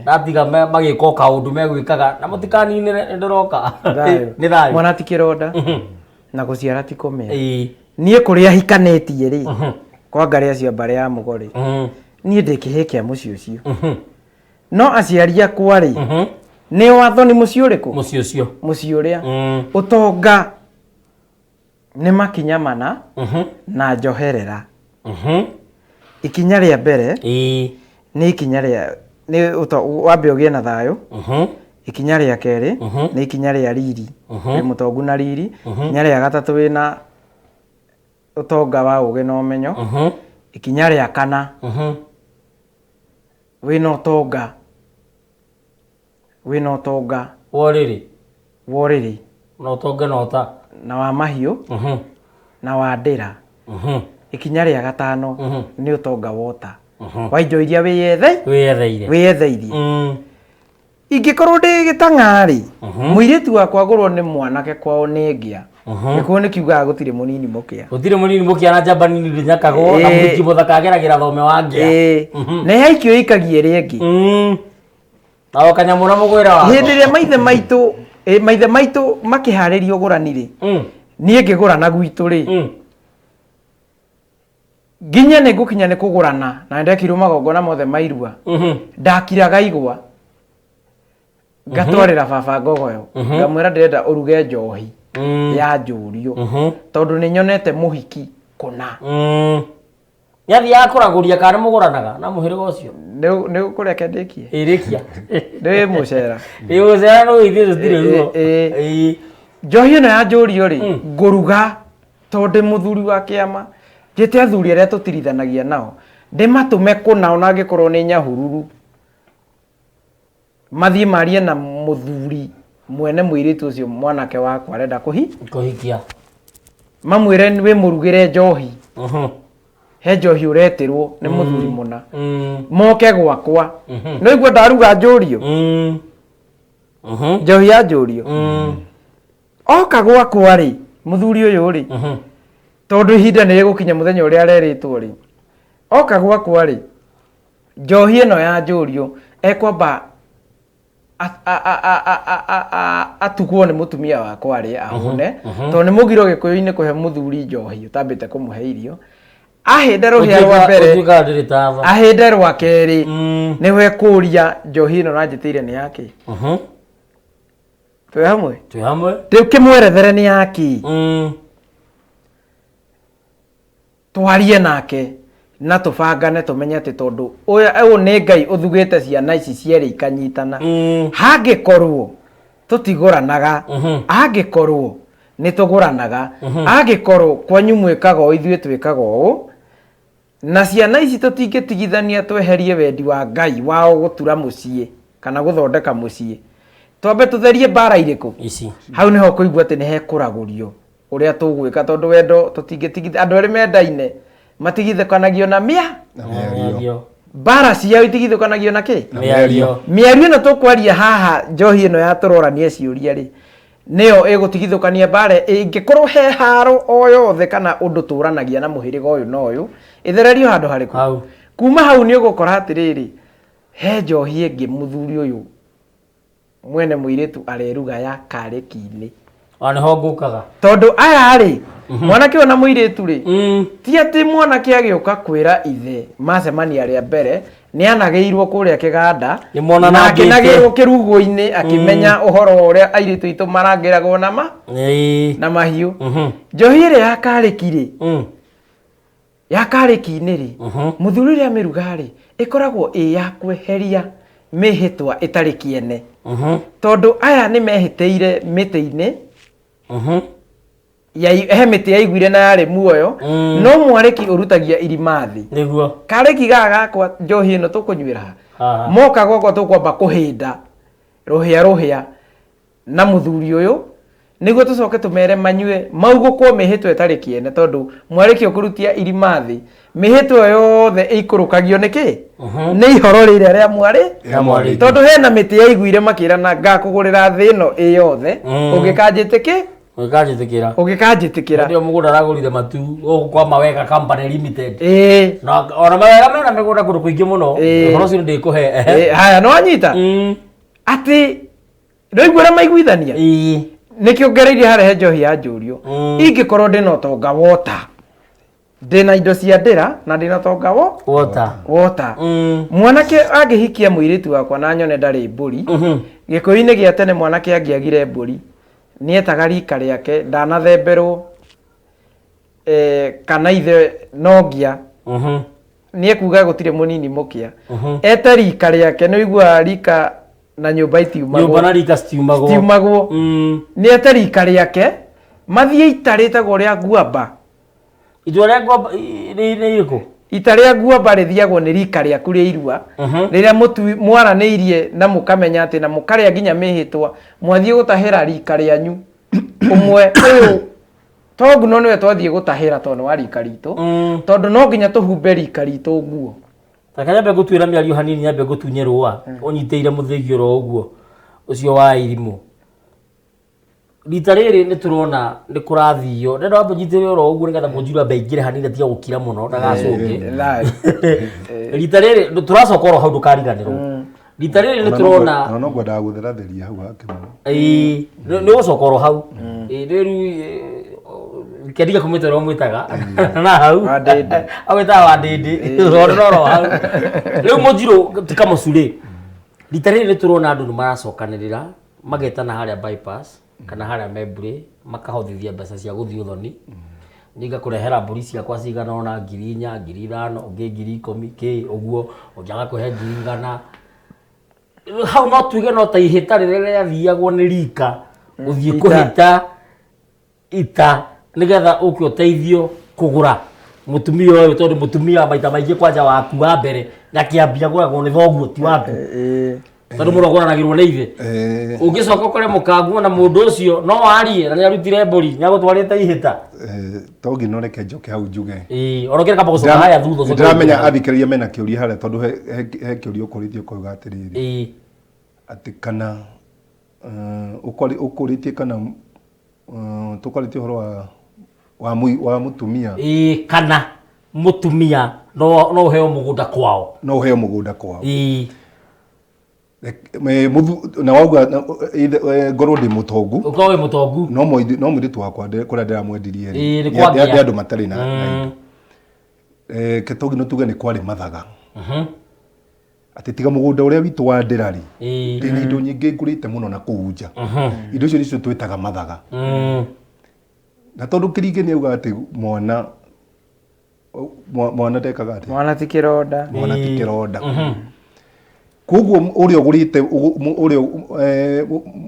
natiga magĩka kaũndũ megwĩkaga na mũtikaninĩre ndĩroka nĩ thayũ mwana ti kĩronda na gũciara ti kũmĩa niĩ kũrĩa hikanĩtie rĩ kwa ngarĩ acio mbarĩ ya mũgore niĩ ndĩ kĩhĩ kĩa mũciĩ ũcio no aciari akwa rĩ nĩ wathoni mũciĩ ũrĩkũ mũciĩ ũrĩa ũtonga nĩ makinya mana na njoherera ikinya rĩa mbere nĩ ikinya rĩa wambe ũgĩe na thayũ ikinya rĩa kerĩ nĩ ikinya rĩa riri wĩ mũtongu na riri ikinya rĩa gatatũ wĩna ũtonga wa ũgĩ na ũmenyo ikinya rĩa kana wĩna ũtonga worĩrĩ na ũtonga na ũta na wa mahiũ na wa ndĩra ikinya rĩa gatano nĩ ũtonga wota wa indo iria wĩyetheirie ingĩkorwo ndĩ gĩtang'a rĩ mũirĩtu wakwa agũrwo nĩ mwanake kwao nĩ ngĩa nĩkuo nĩ kiugaga gũtirĩ mũnini mũkĩa na njamba nini ndĩnyakagwo na mũhiki mũthaka ageragĩra thome wa ngĩa na ĩhaikio ĩikagia ĩrĩa ĩngĩ na kanyamũ na mũgwĩra wako hĩndĩ ĩrĩa maithe maitũ makĩharĩria ũgũrani rĩ niĩ ngĩgũrana gwitũ rĩ nginya nĩ ngũkinya nĩ kũgũrana na ndekirwo magongona mothe mairua ndakiraga igwa ngatwarĩra baba ngogoyo ngamwĩra ndĩrenda ũruge njohi ya njũrio tondũ nĩ nyonete mũhiki kũna Yathi yakuraguria kana muguranaga na muhiriga ucio. Nĩ ũkũreke ndĩkie. Irikia. Nĩ mũcera. Mũcera no ithuĩ tũtirĩ ruo. Njohi ĩno ya njũrio rĩ ngũruga tondũ mũthuri wa kĩama njĩte athuri arĩa tũtirithanagia nao ndĩmatũme kũna ona angĩkorwo nĩ Nyahururu mathiĩ marie na mũthuri mwene mũirĩtu ũcio mwanake wakwa arenda kũhikia mamwĩre wĩ mũrugĩre njohi he njohi ũreterwo nĩ mũthuri mũna moke gwakwa no igua ndaruga njũrio njohi ya njũrio oka gwakwa rĩ mũthuri ũyũ rĩ tondũ ihinda nĩ rĩgũkinya mũthenya ũrĩa arerĩtwo rĩ oka gwakwa rĩ njohi ĩno ya njũrio ekwamba atukwo nĩ mũtumia wakwa rĩ ahone tondũ nĩ mũgiro gĩkũyũ-inĩ kũhe mũthuri njohi ũtambĩte kũmũhe irio ahĩnda rũhĩa rwa mbere ahĩnda rwa kerĩ nĩwe kũria njohi ĩno ranjĩtĩire nĩ yake twĩ hamwe rĩu kĩmwerethere nĩ yaki twarie nake na tũbangane tũmenye atĩ tondũ ũyũ nĩ Ngai ũthugĩte ciana ici cierĩ ikanyitana hangĩkorwo tũtigũranaga hangĩkorwo nĩ tũgũranaga hangĩkorwo kwanyu mwĩkaga ũũ ithuĩ twĩkaga ũũ na ciana ici tũtingĩtigithania tweherie wendi wa Ngai wao gũtura mũciĩ kana gũthondeka mũciĩ twambe tũtherie mbara irĩkũ hau nĩho kũigua atĩ nĩ hekũragũrio ũrĩa tũgwĩka tondũ wendo tũtingĩtigithania andũ erĩ mendaine matigithũkanagio na mbara ciao itigithũkanagio na kĩ mĩario ĩno tũkwaria haha njohi ĩno ya tũroranie ciũria rĩ nĩyo ĩgũtigithũkania mbara ĩngĩkorwo he haro o yothe kana ũndũ tũranagia na mũhĩrĩga ũyũ na ũyũ ĩthererio handũ harĩkũ kuma hau nĩ ũgũkora atĩrĩrĩ he njohi ĩngĩ mũthuri ũyũ mwene mũirĩtu areruga ya karĩki-inĩ nĩho ngũkaga tondũ aya rĩ mwanake ona mũirĩtu rĩ ti atĩ mwanake agĩũka kwĩra ithe macemania rĩa mbere nĩ anagĩirwo kũrĩa kĩganda na akĩnagĩirwo kĩrugo-inĩ akĩmenya ũhoro ũrĩa airĩtu aitũ marangĩragwo na mahiũ njohi ĩrĩa ya karĩki rĩ ya karĩki-inĩ rĩ mũthuri ũrĩa amĩruga rĩ ĩkoragwo ĩ ya kweheria mĩhĩtwa ĩtarĩ kĩene tondũ aya nĩ mehĩtĩire mĩtĩ-inĩ he mĩtĩ yaiguire na yarĩ muoyo no mwarĩki ũrutagia irima thĩ nĩguo karĩki gaka gakwa njohi ĩno tũkũnyuĩra moka gwakwa tũkwamba kũhĩnda rũhĩa na mũthuri ũyũ nĩguo tũcoke tũmere manyue maugũkwo mĩhĩtwa ĩtarĩ kĩene tondũ mwarĩki ũkũrutia irima thĩ mĩhĩtwa yothe ĩikũrũkagio nĩkĩ nĩ ihoro rĩrĩa rĩa mwarĩ tondũ hena mĩtĩ yaiguire makĩrana ngakũgũrĩra thĩ ĩno ĩ yothe ũgĩkanjĩtĩkĩra ndio mũgũnda aragũrire matu ũkwama wega company limited na ona mawega mena mĩgũnda kũndũ kũingĩ mũno ũhoro ũcio ndĩkũhe haya no anyita atĩ rĩu ũrĩa maiguithania nĩkĩo ngereirie harehe njohi ya njũrio ingĩkorwo ndĩna ũtonga wota ndĩna indo cia ndĩra na ndĩna ũtonga wota mwanake angĩhikia mũirĩtu wakwa na nyone ndarĩ mbũri gĩkũyũ-inĩ gĩa tene mwanake angĩagire mbũri nĩetaga rika rĩake ndanatherberwo kana ithe nongia nĩekuga gũtirĩ mũnini mũkĩa ete rika rĩake nĩ ũigua rika na nyũmba itiumagwo nĩete rika rĩake mathiĩ ita rĩtagwo rĩa Nguamba ita rĩa Nguamba rĩthiagwo nĩ rika rĩaku rĩa irua rĩrĩa mwaranĩirie na mũkamenya atĩ na mũkarĩa nginya mĩhĩtwa mwathiĩ gũtahĩra rika rĩanyu ũmwe ũyũ tongu no nĩwe twathiĩ gũtahĩra tondũ wa rika ritũ tondũ no nginya tũhumbe rika ritũ nguo taka nyambe gũtuĩra mĩario hanini nyambe gũtunye rũa ũnyitĩire mũthĩgi oro ũguo ũcio wa irimũ rita rĩrĩ nĩ tũrona nĩ kũrathio ndenda wambe ũnyitĩire oro ũguo nĩgetha mũnjiru ambe aingĩre hanini tiga gũkira mũno ndagacũke rita rĩrĩ tũracoka oro hau ndũkariganĩrwo rita rĩrĩ nĩ tũrona no ngwendaga gũtheratheria hau hake mũno nĩ gũcoka oro hau rĩu kĩandiga kũmĩta ũrĩa mwĩtaga na hau agwĩtaga wa ndĩndĩ rororo hau rĩu mũnjiru ti kamũcurĩ rita rĩrĩ nĩ tũrona andũ nĩ maracokanĩrĩra magetana harĩa bypass kana harĩa Membury makahothithia mbeca cia gũthiĩ ũthoni Niga kurehera mburi ciakwa cigana ona 4,000 5,000 ungi 10,000 ki uguo ungiaga kuhe 100,000 hau no tuge no ta ihita riria thiagwo ni rika uthie kuhita ita nigetha uke uteithio kugura mutumia uyu tondu mutumia maita maingi kwanja waku wa mbere na kiambia guragwo ni thoguo ti waku tondu murogoranagirwo ni ithe ungicoka ukore mukangu na mundu ucio no warie na ni arutire mburi ni agutwarite ihita togi no reke njoke hau njuge orokere kamba gucoka haya thutha ndiramenya athikiriria mena kiuria haria tondu he kiuria ukuritie kuga atiriri ati kana ukuritie kana tukuritie horo wa mutumia kana mutumia no uheo mugunda kwao na wauga ngorwo ndi mutongu ukowe mutongu no mwiritu wakwa kuria ndiramwendirie ndi andu matari na ketogi no tuge ni kwari mathaga ati tiga mugunda uria witu wa ndirari ndina indo nyingi ngurite muno na kuunja indo icio nicio twitaga mathaga na tondu kiringi ni auga ati mwana ndekaga ati mwana ti kironda koguo uria ugurite uria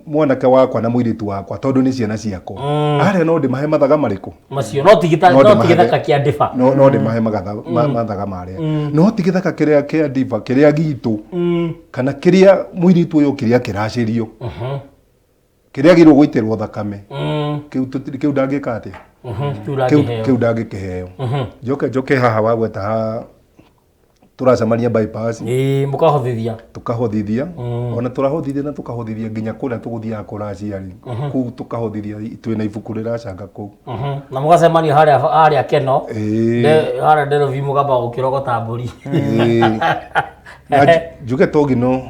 mwanake wakwa na muiritu wakwa tondu ni ciana ciakwa aria no ndimahe mathaga mariku macio no tigithaka kia ndiba no ndimahe mathaga maria no tigithaka kiria kia ndiba kiria gitu kana kiria muiritu uyu kiria kiracirio kiria girwo guitirwo thakame kiu ndangika atia kiu ndangikiheo njoke haha wagweta ha turacemania bypass tukahothithia ona turahothithia na tukahothithia nginya kuria tuguthiaga kuraciari kuu tukahothithia twina ibuku riracanga kuu na mugacemania haria keno haria nderovi mugamba gukirogota mburi njuge togi no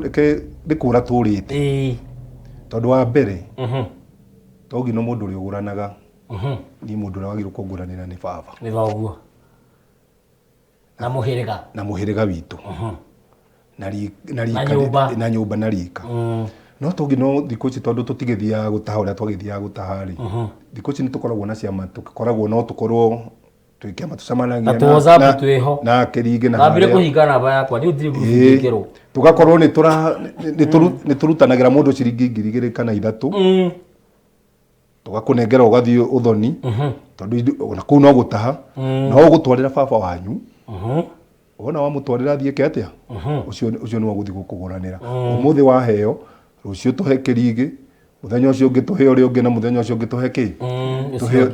reke ndikura turite tondu wa mbere togi no mundu uri uguranaga ni mundu uri wagirwo kunguranira ni baba ni thoguo na muhiriga witu na nyumba na rika no togi no thikũ ici tondu tutigithiaga gutaha uria twagithiaga gutaha ri thikũ ici ni tukoragwo na ciama tukoragwo no tukorwo twikiama tucemanagia na kiringi na ambire kuhinga namba yakwa ni utire gukirwo tugakorwo ni turutanagira mundu ciringi 2,000 kana 3 tugakunengera ugathie uthoni tondu ona kuu no gutaha no ugutwarira baba wanyu ona wamutwarira thie atia ucio ni waguthi gukuguranira umuthi waheo rucio tuhe kiringi muthenya ucio ungi tuhe uria ungi na muthenya ucio ungi tuhe ki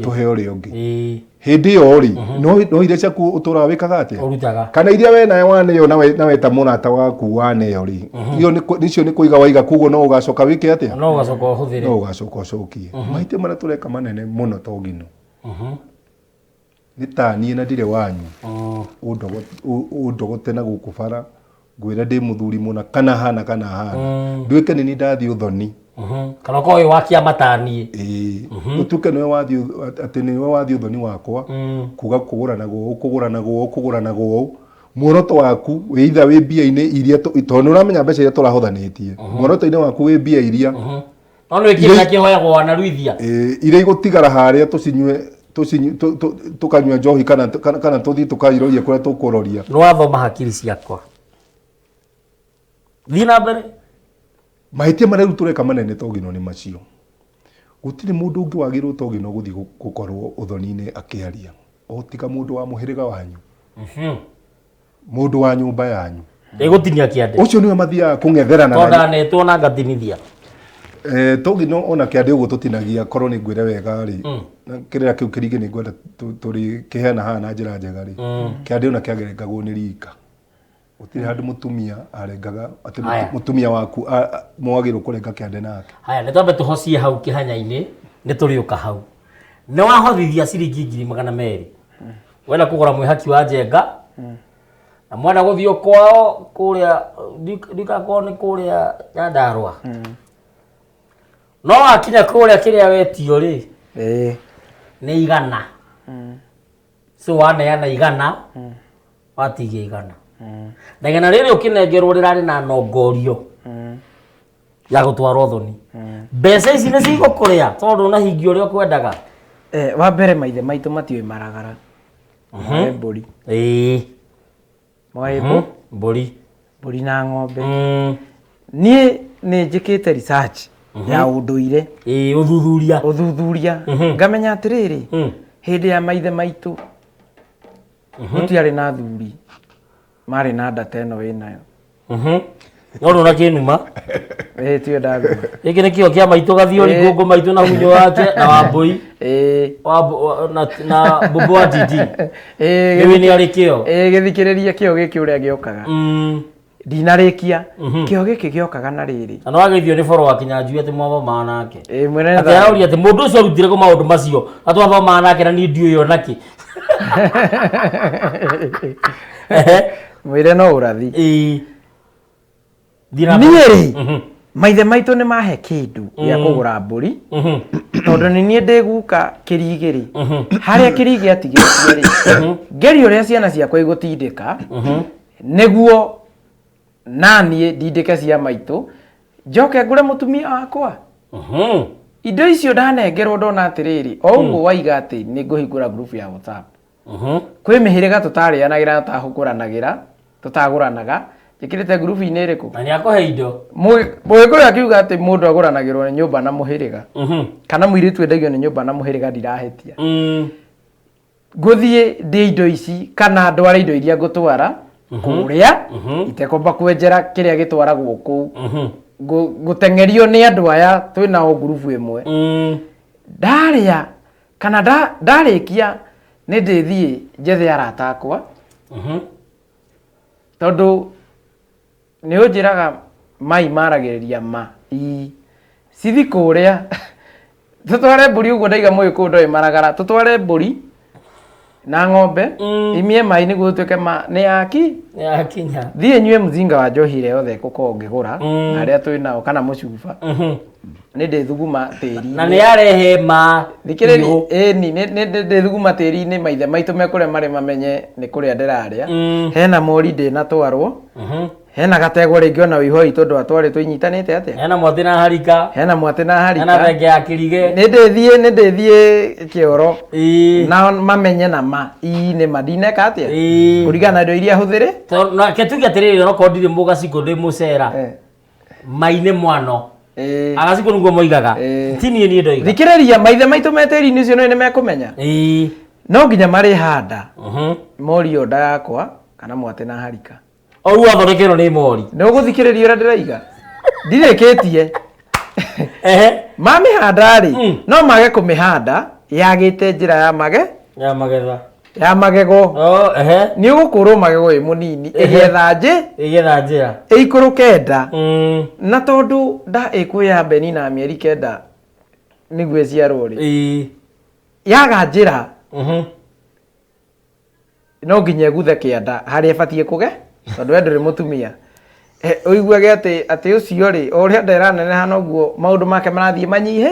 tuhe uria ungi hindi yo ri no iria ciaku utura wikaga atia kana iria we nawe waneyo nawe ta murata waku waneyo ri iyo nicio ni kuiga waiga kuguo no ugacoka wike atia no ugacoka uhuthire no ugacoka ucokie maite mara tureka manene muno togino ni ta nie na ndire wanyu undogote na gukubara ngwira ndi muthuri muna kana hana ndwike ni ndathi uthoni kana ko wakia matanie utuke niwe wathi ati niwe wathi uthoni wakwa kuga kugurana go muoroto waku weitha wi mbia-ini iria tondu uramenya mbeca iria turahothanitie muoroto-ini waku wi mbia iria no ni kile kihoyagwo wanaruithia iria igutigara haria tucinywe tukanywa njohi kana tuthi tukairorie kuria tukuroria no athoma hakiri ciakwa thina mbere mahitia maria tureka manene togino ni macio gutiri mundu ungi wagirwo togino guthi gukorwo uthoni-ini akiaria o tika mundu wa muhiriga wanyu mundu wa nyumba yanyu igutinia kiande ucio niwe mathiaga kung'etherana tonda netwo na ngatinithia togino ona kiande uguo tutinagia korwo ni ngwire wega ri kirira kiu kiringi ni ngwenda turi kihena haha na njira njega ri kiande ona kiagerengagwo ni rika utiri handu mutumia arengaga ati mutumia waku mwagirwo kurenga kiande nake haya ni twambe tuhocie hau kihanya-ini ni turiuka hau ni wahothithia ciringi 200,000 wenda kugura mwihaki wa njenga na mwana guthio kwao kuria ndikakorwo ni kuria Nyandarua no akinya kuria kiria wetio ri ni 100 so waneana 100 watigia 100 na igana riri ukinengerwo rirari na nongorio ya gutwarwo thoni mbeca ici ni cigukuria tondu na hingi uria kwendaga wa mbere maithe maitũ matiũĩ maragara mbũri mbũri na ng'ombe niĩ nĩ njĩkĩte research ya ũndũire ũthuthuria ngamenya atĩrĩrĩ hĩndĩ ya maithe maitũ gũtiarĩ na thuri marĩ na nda teno wĩnayo no na kĩnuma tio ndathima gĩkĩ nĩ kĩo kĩa maitũ gathiori ngũngũ maitũ na hunyo wake na wambũi na mbũmbũ wa titi gĩwĩ nĩ arĩ kĩo gĩthikĩrĩrie kĩo gĩkĩ ũrĩa gĩokaga ndinarĩkia kĩo gĩkĩ gĩokaga na rĩrĩ na no ageithio nĩ boro wa Kinyanjui atĩ mwathomaga nake atĩ arauria atĩ mũndũ ũcio arutire kũ maũndũ macio atwathomaga nake na niĩ ndiũĩ o nakĩ mwĩre no ũrathi niĩ maithe maitũ nĩ mahe kĩndũ gĩa kũgũra mbũri tondũ nĩ niĩ ndĩ guka kĩrigĩ harĩa kĩrigĩ atigĩtie rĩ ngeri ũrĩa ciana ciakwa igũtindĩka nĩguo naniĩ ndindĩke cia maitũ njoke ngũre mũtumia wakwa indo icio ndanengerwo ndona atĩrĩrĩ o ũguo waiga atĩ nĩ ngũhingũra group ya WhatsApp kwĩ mĩhĩrĩga tũtarĩanagĩra tũtagũranaga njĩkĩrĩte group-inĩ ĩrĩkũ na nĩ akũhe indo mũgĩkũyũ akiuga atĩ mũndũ agũranagĩrwo nĩ nyũmba na mũhĩrĩga kana mũirĩtu endagio nĩ nyũmba na mũhĩrĩga ndirahĩtia ngũthiĩ ndĩ indo ici kana ndware indo iria ngũtwara kũrĩa itekomba kwenjera kĩrĩa gĩtwaragwo kũu gũteng'erio nĩ andũ aya twĩnao group ĩmwe ndarĩa kana ndarĩkia nĩ ndĩthiĩ njethe arata akwa tondũ nĩ ũnjĩraga mai maragĩrĩria ma cithi kũrĩa tũtware mbũri ũguo ndaiga mũgĩkũyũ ndoĩ maragara tũtware mbũri na ng'ombe imie mai nĩguo ũtuĩke ma nĩ yakinya thiĩ nyue mzinga wa njohi ĩrĩa yothe ngũkorwo ngĩgũra na arĩa twĩnao kana mũcuba nĩ ndĩthuguma tĩri na nĩ arehe ma thikĩrĩria nĩ ndĩthuguma tĩri-inĩ maithe maitũ me kũrĩa marĩ mamenye nĩ kũrĩa ndĩrarĩa hena mori ndĩnatwarwo hena gategwa rĩngĩ ona wĩhoi tondũ atwarĩtwo inyitanĩte atĩa hena mwatĩ na harika hena thenge ya kĩrigĩ nĩ ndĩthiĩ kĩoro na mamenye na ma nĩ madineka atĩa kũringana na indo iria hũthĩre nake tuge atĩrĩrĩ onokorwo ndirĩ mũgaciko ndĩ mũcera mai nĩ mwano agaciko nĩguo moigaga ti niĩ ndoiga thikĩrĩria maithe maitũ me tĩri-inĩ ũcio nĩ mekũmenya no nginya marĩ handa mori yo nda yakwa kana mwatĩ na harika o rĩu athondekerwo nĩ mori nĩ ũgũthikĩrĩria ũrĩa ndĩraiga ndirĩkĩtie mamĩhanda rĩ no mage kũmĩhanda yagĩte njĩra ya magego nĩ ũgũkũrwo magego ĩ mũnini ĩgetha njĩra ĩikũrũke nda na tondũ nda ĩkwĩya mbeni na mĩeri kenda nĩguo ĩciarwo rĩ yaga njĩra no nginya ĩguthe kĩanda harĩa ĩbatiĩ kũge tondũ ndũrĩ mũtumia ũiguage atĩ ũcio rĩ o ũrĩa nderaneneha noguo maũndũ make marathiĩ manyihe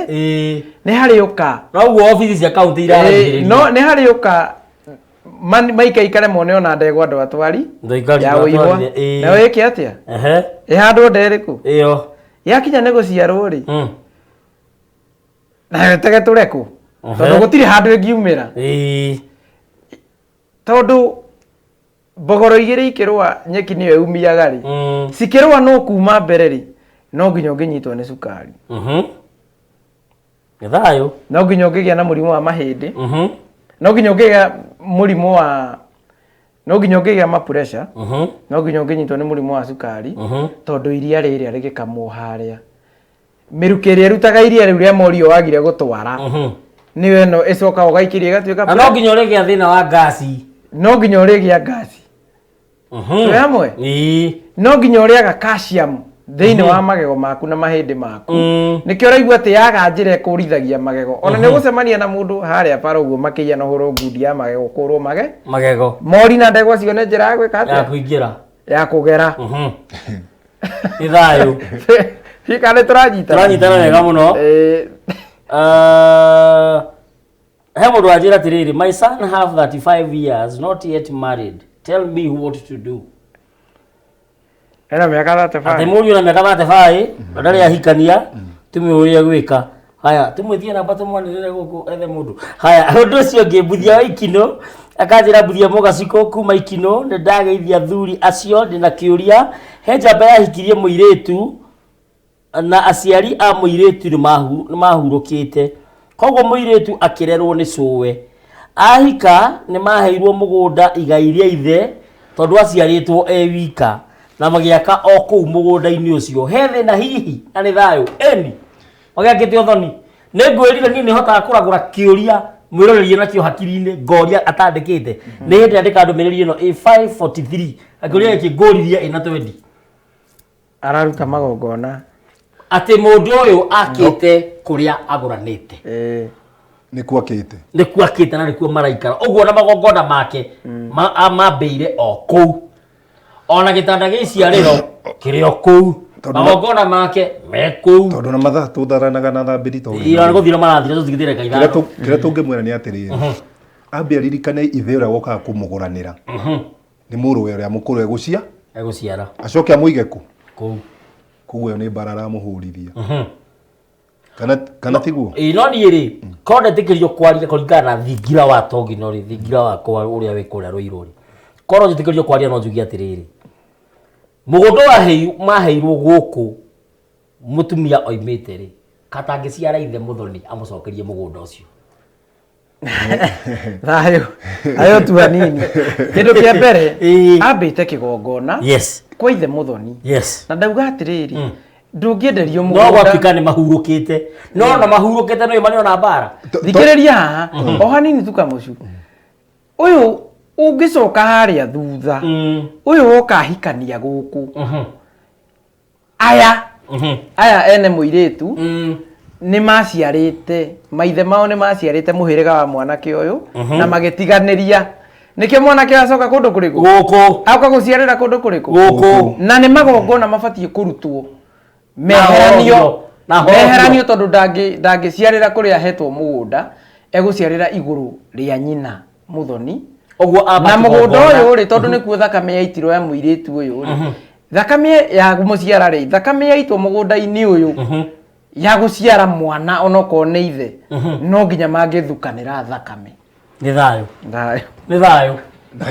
nĩ harĩ ũka noguo obici cia kaunti iraragĩrĩria no nĩ harĩ ũka maikaikare mone ona ndegwa andũ atwari ya ũigwa na wĩke atĩa ĩhandwo nda ĩrĩkũ yakinya nĩ gũciarwo rĩ na tege tũrekũ tondũ gũtirĩ handũ ĩngiumĩra tondũ mbogoro igĩrĩ ikĩrũa nyeki nĩyo yumiaga rĩ cikĩrũa no kuma mbere rĩ no nginya ũngĩnyitwo nĩ cukari gĩthayũ no nginya ũngĩgĩa na mũrimũ wa mahĩndĩ no nginya ũngĩgĩa mũrimũ wa no nginya ũngĩgĩa mapuresha no nginya ũngĩnyitwo nĩ mũrimũ wa cukari tondũ iria rĩrĩa rĩgĩkamwo harĩa mĩrukĩ ĩrĩa ĩrutaga iria rĩu rĩa mori wagire gũtwara nĩyo ĩno ĩcoka ũgaikĩria ĩgatuĩka no nginya ũrĩgĩa thĩna wa ngasi no nginya ũrĩgĩa ngasi hamwe no nginya ũrĩaga calcium thĩinĩ wa magego maku na mahĩndĩ maku nĩkĩo ũraigua atĩ yaga njĩra ĩkũrithagia magego ona nĩ ũgũcemania na mũndũ harĩa bara ũguo makĩia na ũhoro ngundi ya magego kũrwo magego mori na ndegwa cione njĩra ya gwĩka atĩa ya kũingĩra ya kũgera ithayũ hika nĩ tũranyitana wega mũno he mũndũ wanjĩra atĩrĩrĩ my son have 35 years not yet married tell me what to do ena mĩaka 35 atĩ mũriũ na mĩaka 35 na ndarĩ ahikania tũmĩũrie gwĩka haya tumwithie namba tumwanirire guku ethe mundu haya undu ucio ngimbuthia wa ikino akanjira mbuthia mugaciko kuma ikino ni ndageithia thuri acio ndina kiuria he njamba yahikirie muiritu na aciari a muiritu ni mahurukite koguo muiritu akirerwo ni cuwe ahika ni maheirwo mugunda igai ria ithe tondu aciaritwo wika na magiaka o kuu mugunda-ini ucio he thina hihi na ni thayo eni magiakite othoni ni ngwirire ni nihotaga kuragura kiuria mwirorerie nakio hakiri-ini ngoria atandikite ni hindi andika ndumiriri ino A543 akiuria iki nguririe ina 20 araruta magongona ati mundu uyu akite kuria aguranite nikuo akite na nikuo maraikara uguo na magongona make mambeire o kuu ona gitanda giciariro kiri o kuu magongona make me kuu tondu na mathaa tutharanaga na thambiri tondu ira guthira marathira tutigithire kaitha kira tungimwira ni atiriri ambe aririkane ithe uria wokaga kumuguranira ni muruwe uria mukuru eguciara acoke amuige ku kuu kuguo ni mbara aramuhurithia kana tiguo no ni ri konde tikirio kwaria kuringana na thingira wa tongino ri thingira wa kwa uria we kuria ruiruri koro njitikirio kwaria no njugi atiriri mugondo maheirwo guku mutumia oimite ri katangiciara ithe muthoni amucokerie mugunda ucio ayo tu hanini kindu kia mbere ambite kigongona yes kwa ithe muthoni yes na ndauga atiriri ndungienderio mugunda no gwatuika ni mahurukite no na mahurukite no imani ona bara thikiriria haha o hanini tu kamucu uyu ungicoka haria thutha uyu woka hikania guku aya ene muiritu ni maciarite maithe mao ni maciarite muhiriga wa mwanake uyu na magitiganiria nikio mwanake acoka kundu kuriku guku auka guciarira kundu kuriku guku na ni magongona mabatie kurutwo meheranio tondu ndangiciarira kuria hetwo mugunda eguciarira iguru ria nyina muthoni na mugunda uyu ri tondu nikuo thakame yaitirwo ya muiritu uyu ri thakame ya muciara ri thakame yaitwo mugunda-ini uyu ya guciara mwana onoko ne ithe no nginya mangithukanira thakame ni thayo ni thayo na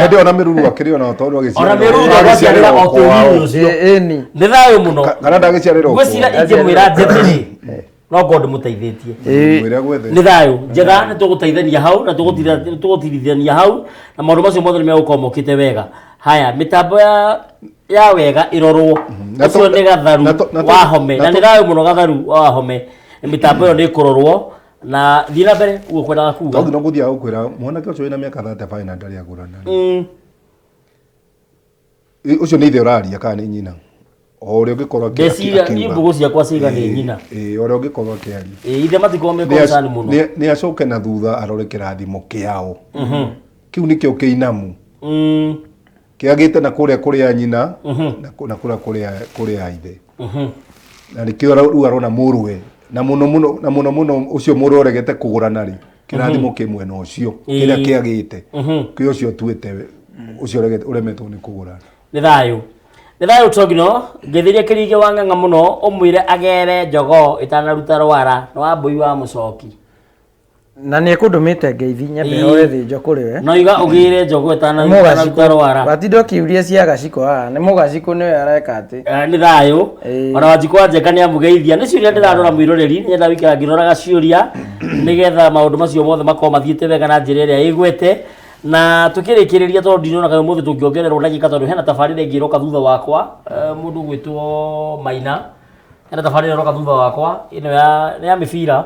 hindi ona miruru akiri ona tondu agiciarira ona miruru agiciarira o tiri ucio eni ni thayo muno kana ndagiciarira o gwicira ingimwira njetheri no god muteithĩtie nĩ thayũ njega nĩ tũgũteithania hau na tũgũtirithania hau na maũndũ macio mothe nĩ megũkorwo mokĩte wega haya mĩtambo ya wega ĩrorwo ũcio nĩ gatharu wa home na nĩ thayũ mũno gatharu wa home mĩtambo ĩyo nĩ ĩkũrorwo na thiĩ na mbere ũguo kwendaga kuga no ngũthiaga gũkwĩra mwanake ũcio wĩna mĩaka 35 na ndarĩ agũrana ũcio nĩ ithe ũraria kana nĩ nyina ore ũngĩkorwo akiuga ni mbugu ciakwa ciga nĩ nyina ore ũngĩkorwo akĩaria ithe matikorwo me concern mũno nĩ acoke na thutha arore kĩrathimo kĩao kĩu nĩkĩo kĩinamu kĩagĩte na kũrĩa nyina na kũrĩa ithe na nĩkĩo rĩu arona mũrũwe na mũno ũcio mũrũ ũregete kũgũrana rĩ kĩrathimo kĩmwe na ũcio kĩrĩa kĩagĩte kĩ ũcio tuĩte ũcio ũremetwo nĩ kũgũrana nĩ thayũ nĩ thayũ Tongino ngĩthiria kĩrige wa ng'ang'a mũno ũmwĩre agere njogoo ĩtanaruta rwara nĩ wa mbũi wa mũcoki na nĩ ekũndũmĩte ngeithi nyambe oe thĩnjo kũrĩ we no iga ũgĩre njogoo ĩtanaruta rwara watinda ũkĩuria cia gaciko haha nĩ mũgaciko nĩwe areka atĩ nĩ thayũ ona Wanjikũ wa Njenga nĩ amũgeithia nĩ ciũria ndĩrarora mwĩroreri nyenda wĩkĩra ngĩroraga ciũria nĩgetha maũndũ macio mothe makorwo mathiĩte wega na njĩra ĩrĩa ĩgwete na tukirikiriria tondu ndinona kana muthe tungiongererwo ndagika tondu hena tabarire ngiroka thutha wakwa mundu gwitwo Maina hena tabarire roka thutha wakwa ino ya mibira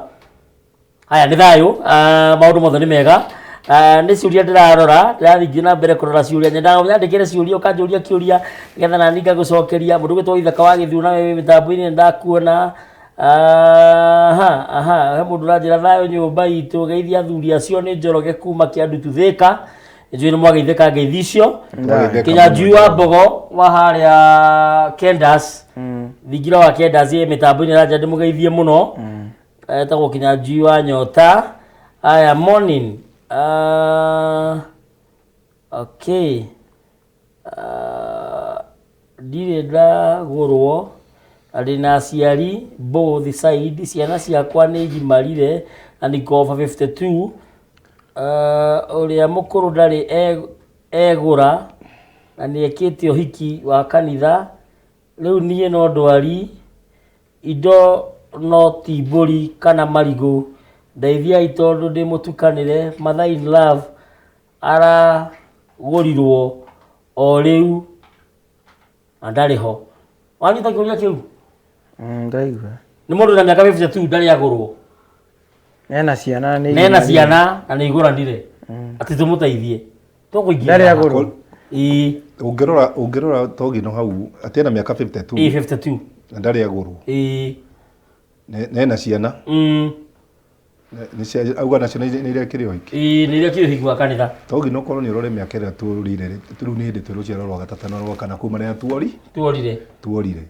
haya ni thayu maundu mothe ni mega ni ciuria ndirarora ndirathingithia na mbere kurora ciuria nyenda nyandikire ciuria ukanjuria kiuria getha na ninga gucokeria mundu gwitwo Ithaka wa Githu na wewe mitambo-ini ndakuona he mundu ranjira thayo nyumba itu geithia athuri acio ni Njoroge kuma Kiandutu Thika njui ni mwageithika ngeithi icio kinya njui wa Mbogo wa haria Kendas thingira wa Kendas ye mitambo-ini ranja ndimugeithie muno etagwo kinya njui wa Nyota aya morning okay ndire ndagurwo ndina aciari both side, ciana ciakwa nĩ ngimarire na nĩ over 52. Ũrĩa mũkũrũ ndarĩ egũra na nĩ ekĩte ũhiki wa kanitha, rĩu niĩ no ndwari indo no ti mbũri kana marigũ, ndeithiai tondũ ndĩ mũtukanĩre, mother in love aragũrirwo o rĩu na ndarĩ ho. Wanyita kĩũria kĩu? Ndaigua. Nĩ mũndũ na mĩaka 52 ndarĩ agũrwo. Nena ciana na nĩ igũranire atĩ tũmũteithie. Tũkũingĩra. Ndarĩ agũrwo. Ũngĩrora Togino hau atĩ ena mĩaka 52. 52. Na ndarĩ agũrwo. Nena ciana. Auga nacio nĩ iria kĩrĩ ũhiki. Nĩ iria kĩrĩ ũhiki wa kanitha. Togino korwo nĩ ũrore mĩaka ĩrĩa tũrire rĩu nĩ hĩndĩ twĩ rũciaro rwa gatatũ na rwa kana kuma rĩrĩa tuorire.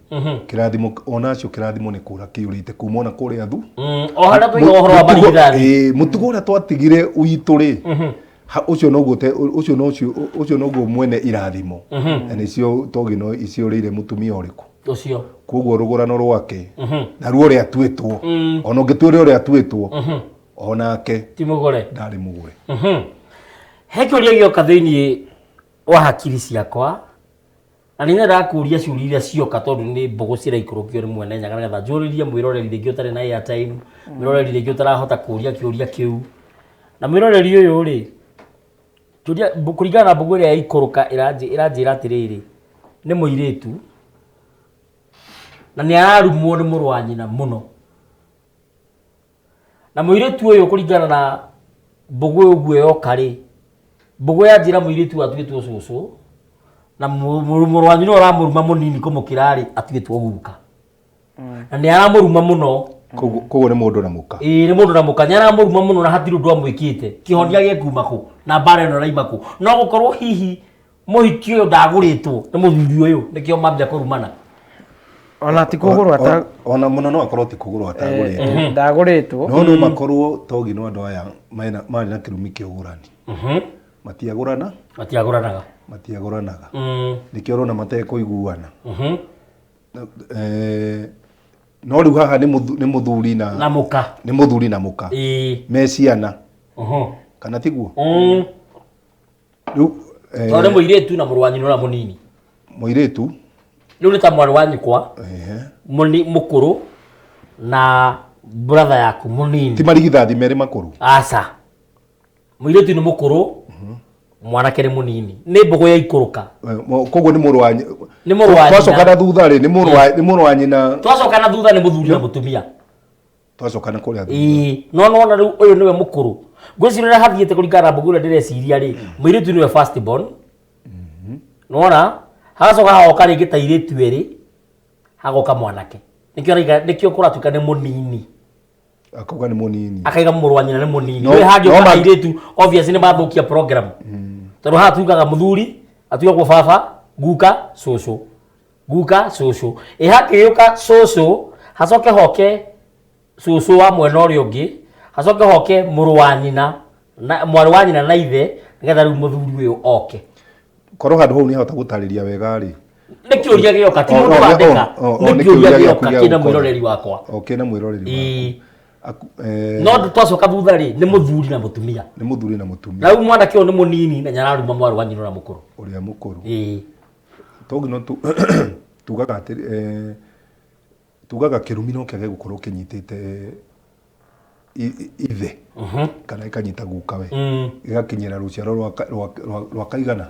Kĩrathimo onacio kĩrathimo nĩ kũra kĩũrĩte kuma ona kũrĩa thu. O harĩa tũiga ũhoro wa marigithani. Mũtugo ũrĩa twatigire witũ rĩ, ũcio noguo mwene irathimo. Na nĩcio Togino iciũrĩire mũtumia ũrĩkũ ũcio. Koguo rũgũrano rwake na ruo ũrĩa atuĩtwo, ona ũngĩtua ũrĩa atuĩtwo onake ti mũgore, ndarĩ mũgore. He kĩũria gĩoka thĩinĩ wa hakiri ciakwa na nĩ nyenda kũria ciũria iria cioka tondũ nĩ mbũgũ ciraikũrũkio rĩmwe na nyaga nĩgetha njũrĩrie mwĩroreri rĩngĩ ũtarĩ na airtime, mwĩroreri rĩngĩ ũtarahota kũria kĩũria kĩu. Na mwĩroreri ũyũ rĩ, kũringana na mbũgũ ĩrĩa yaikũrũka ĩranjĩra atĩrĩrĩ, nĩ mũirĩtu na nĩ ararumwo nĩ mũrũ wa nyina mũno. Na mũirĩtu ũyũ kũringana na mbũgũ ũguo yoka rĩ, mbũgũ yanjĩra mũirĩtu atuĩtwo cũcũ na mũrũ wa nyina aramũruma mũnini kũmũkĩra rĩ atuĩtwo guka. Na nĩ aramũruma mũno. Koguo nĩ mũndũ na mũka. Nĩ mũndũ na mũka, nĩ aramũruma mũno na hatirĩ ũndũ amwĩkĩte. Kĩhonia gĩkuma kũ na mbara ĩno ĩraima kũ. No gũkorwo hihi mũhiki ũyũ ndagũrĩtwo nĩ mũthuri ũyũ nĩkĩo mambia kũrumana. Ona ti kũgũrwo ona mũno no akorwo ti kũgũrwo atagũrĩtwo. Ndagũrĩtwo. No makorwo Togino andũ aya marĩ na kĩrumi kĩa ũgũrani. Matiagũranaga. Nĩkĩo ũrona matekũiguana. No rĩu haha nĩ mũthuri na mũka. Nĩ mũthuri na mũka. Me ciana. Kana tiguo? Rĩu nĩ mũirĩtu na mũrũ wa nyina ũrĩa mũnini. Mũirĩtu rĩu nĩ ta mwarĩ wa nyikwa mũkũrũ na brother yaku mũnini. Ti marigithathi merĩ makũrũ. Aca. Mũirĩtu nĩ mũkũrũ, mwanake nĩ mũnini. Nĩ mbũgũ yaikũrũka. Koguo nĩ mũrũ wa nyina. Twacokana thutha rĩ, nĩ mũrũ wa nyina. Twacokana thutha nĩ mũthuri na mũtumia. Twacokana kũrĩa thutha. No nona rĩu ũyũ nĩwe mũkũrũ. Ngwĩciria ũrĩa hathiĩte kũringana na mbũgũ ĩrĩa ndĩreciria rĩ, mũirĩtu nĩwe first born. Nona hagacoka hagoka rĩngĩ ta airĩtu erĩ, hagoka mwanake. Nĩkĩo kũratuĩka nĩ mũnini. Akauga nĩ mũnini. Akaiga mũrũ wa nyina nĩ mũnini. Nĩ hangĩoka airĩtu obviously nĩ mathũkia program. Tondũ haha tugaga mũthuri atuagwo baba, guka, cũcũ. Guka, cũcũ. Hakĩgĩũka cũcũ, hacoke hoke cũcũ wa mwena ũrĩa ũngĩ, hacoke hoke mũrũ wa nyina, mwarĩ wa nyina na ithe, nĩgetha rĩu mũthuri ũyũ oke. Korwo handũ hau nĩ ahota gũtarĩria wega rĩ. Nĩ kĩũria gĩoka, ti mũndũ wandĩka. Nĩ kĩũria gĩoka kĩna mwĩroreri wakwa. Kĩna mwĩroreri wakwa. No twacoka thutha rĩ, nĩ mũthuri na mũtumia. Nĩ mũthuri na mũtumia. Na rĩu mwanake ũyũ nĩ mũnini na nyararuma mwarĩ wa nyina ũrĩa mũkũrũ. Ũrĩa mũkũrũ. Togino tugaga kĩrumi no kĩage gũkorwo kĩnyitĩte ithe kana ĩkanyita guka we ĩgakinyĩra rũciaro rwa kaigana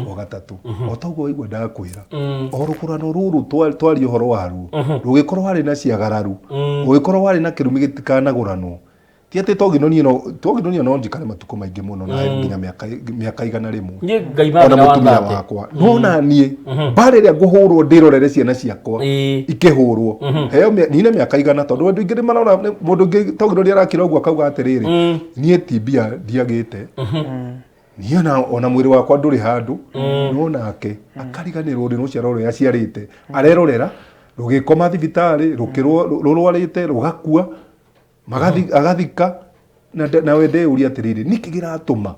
rwa gatatũ. O taguo waigua ndakwĩra o rũkũrano rũrũ twaria ũhoro waruo rũgĩkorwo harĩ na ciagararu, rũgĩkorwo harĩ na kĩrumi gĩtikanagũranwo. Ti atĩ Togino no njikare matukũ maingĩ mũno na nginya mĩaka igana rĩmwe ona mũtumia wakwa. No na niĩ mbara ĩrĩa ngũhũrwo ndĩrorere ciana ciakwa ikĩhũrwo heo nine mĩaka igana, tondũ andũ aingĩ marora mũndũ ũngĩ Togino nĩ arakĩra ũguo akauga atĩrĩrĩ, niĩ ti mbia ndiagĩte, niĩ ona mwĩrĩ wakwa ndũrĩ handũ. No nake akariganĩrwo nĩ rũciaro rũrĩa aciarĩte, arerorera rũgĩkoma thibitarĩ, rũrwarĩte, rũgakua, agathika. Na we ndeyũria atĩrĩrĩ, nĩkĩ kĩratũma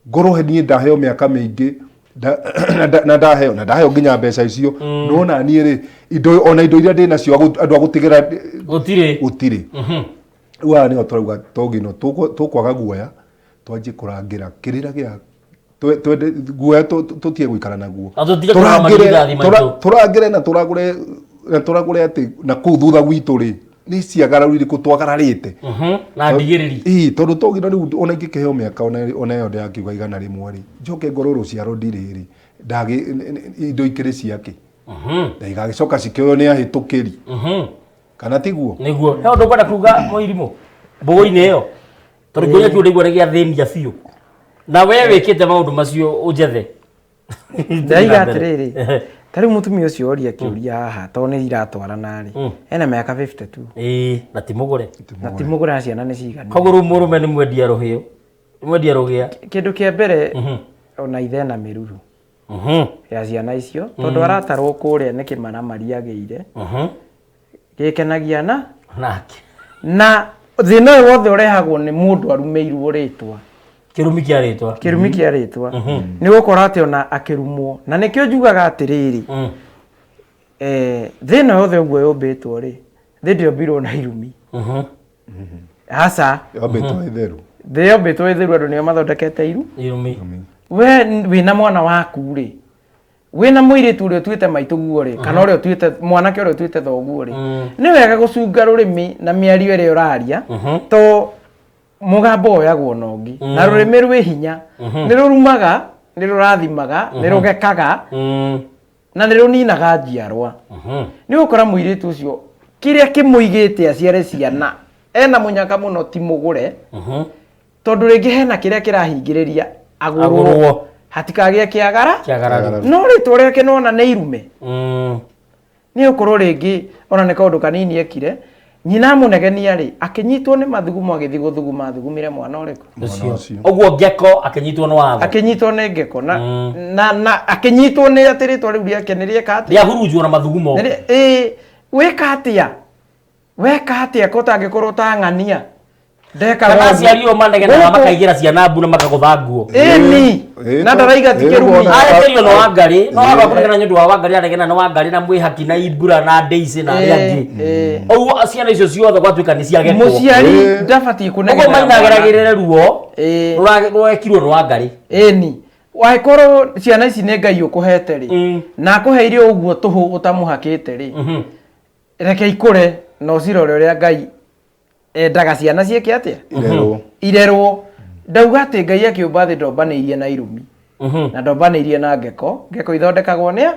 ngorwo niĩ ndaheo mĩaka mĩingĩ na ndaheo nginya mbeca icio nona niĩ rĩ indo iria ndĩ nacio andũ a gũtigĩra gũtirĩ rĩu aya nĩo tũrauga togino tũkwaga guoya twanjie kũrangĩra kĩrĩra gĩa guoya tũtige gũikara naguo tũrangĩre na tũragũre atĩ na kũu thutha gwitũ rĩ nĩ ciagararu irĩkũ twagararĩte na ndigĩrĩri tondũ togino rĩu ona ingĩkĩheo mĩaka ona yo ndĩrakiuga igana rĩmwe rĩ njoke ngorwo rũciaro ndirĩ rĩ indo ikĩrĩ ciake na igagĩcoka cikĩoywo nĩ ahĩtũkĩri kana tiguo nĩguo he ũndũ ngwenda kuga Mũirimũ mbũgũ-inĩ ĩyo tondũ kĩũria kĩu ndĩigua nĩ gĩathĩnia biũ na we wĩkĩte maũndũ macio ũnjethe ndaiga atĩrĩrĩ ta rĩu mũtumia ũcio oria kĩũria haha tondũ nĩ iratwarana rĩ ena mĩaka 52 na ti mũgũre na ciana nĩ cigana koguo rĩu mũrũme nĩ mwendia rũhĩũ mwendia rũgĩa kĩndũ kĩa mbere ona ithe na mĩruru ya ciana icio tondũ aratarwo kũrĩa nĩ kĩmara mariagĩire gĩkenagia na thĩna ũyũ wothe ũrehagwo nĩ mũndũ arumĩirwo rĩtwa kĩrumi kĩa rĩtwa nĩ gũkora atĩ ona akĩrumwo na nĩkĩo njugaga atĩrĩrĩ thĩna yothe ũguo yũmbĩtwo rĩ thĩ ndĩombirwo na irumi aca yombĩtwo ĩtheru thĩ yombĩtwo ĩtheru andũ nĩo mathondekete irumi we wĩna mwana waku rĩ wĩna mũirĩtu ũrĩa ũtuĩte maitũguo rĩ kana ũrĩa ũtuĩte mwanake ũrĩa ũtuĩte thoguo rĩ nĩ wega gũcunga rũrĩmĩ na mĩario ĩrĩa ũraria to mũgambo oyagwo na ũngĩ na rũrĩmĩ rwĩ hinya nĩ rũrumaga nĩ rũrathimaga nĩ rũgekaga na nĩ rũninaga njiarwa nĩ gũkora mũirĩtu ũcio kĩrĩa kĩmũigĩte aciare ciana ena mũnyaka mũno ti mũgũre tondũ rĩngĩ hena kĩrĩa kĩrahingĩrĩria agũrwo hatikagĩa kĩagara no rĩtwa rĩake nona nĩ irume nĩ ũkorwo rĩngĩ ona nĩ kaũndũ kanini ekire nyina mũnegenia rĩ akĩnyitwo nĩ mathugumo agĩthiĩ gũthuguma athugumire mwana ũrĩkũ ũguo ngeko akĩnyitwo nĩ watho akĩnyitwo nĩ ngeko na akĩnyitwo nĩ atĩ rĩtwa rĩu rĩake nĩ rĩeka atĩa rĩahurunjwo na mathugumo weka atĩa ko ũtangĩkorwo ũtang'ania kana aciario manegena na makaigĩra ciana mbu na makagũtha nguo na ndaraiga ti kĩrumi arekerio na Wangari no aba kũnegena nĩ ũndũ wa Wangari aregena na Wangari na Mwĩhaki na Ibura na Daisy na arĩa angĩ ũguo ciana icio ciothe gwatuĩka nĩ ciagekwo mũciari ndabatiĩ kũnegena ũguo mainagĩragĩrĩre ruo rũrekirwo nĩ Wangari wangĩkorwo ciana ici nĩ Ngai ũkũhete rĩ na akũheire ũguo tũhũ ũtamũhakĩte rĩ reke ikũre na ũcirore ũrĩa Ngai endaga ciana ciake atĩa irerwo ndauga atĩ Ngai akĩũmba thĩ ndombanĩirie na irumi na ndombanĩirie na ngeko ithondekagwo nĩ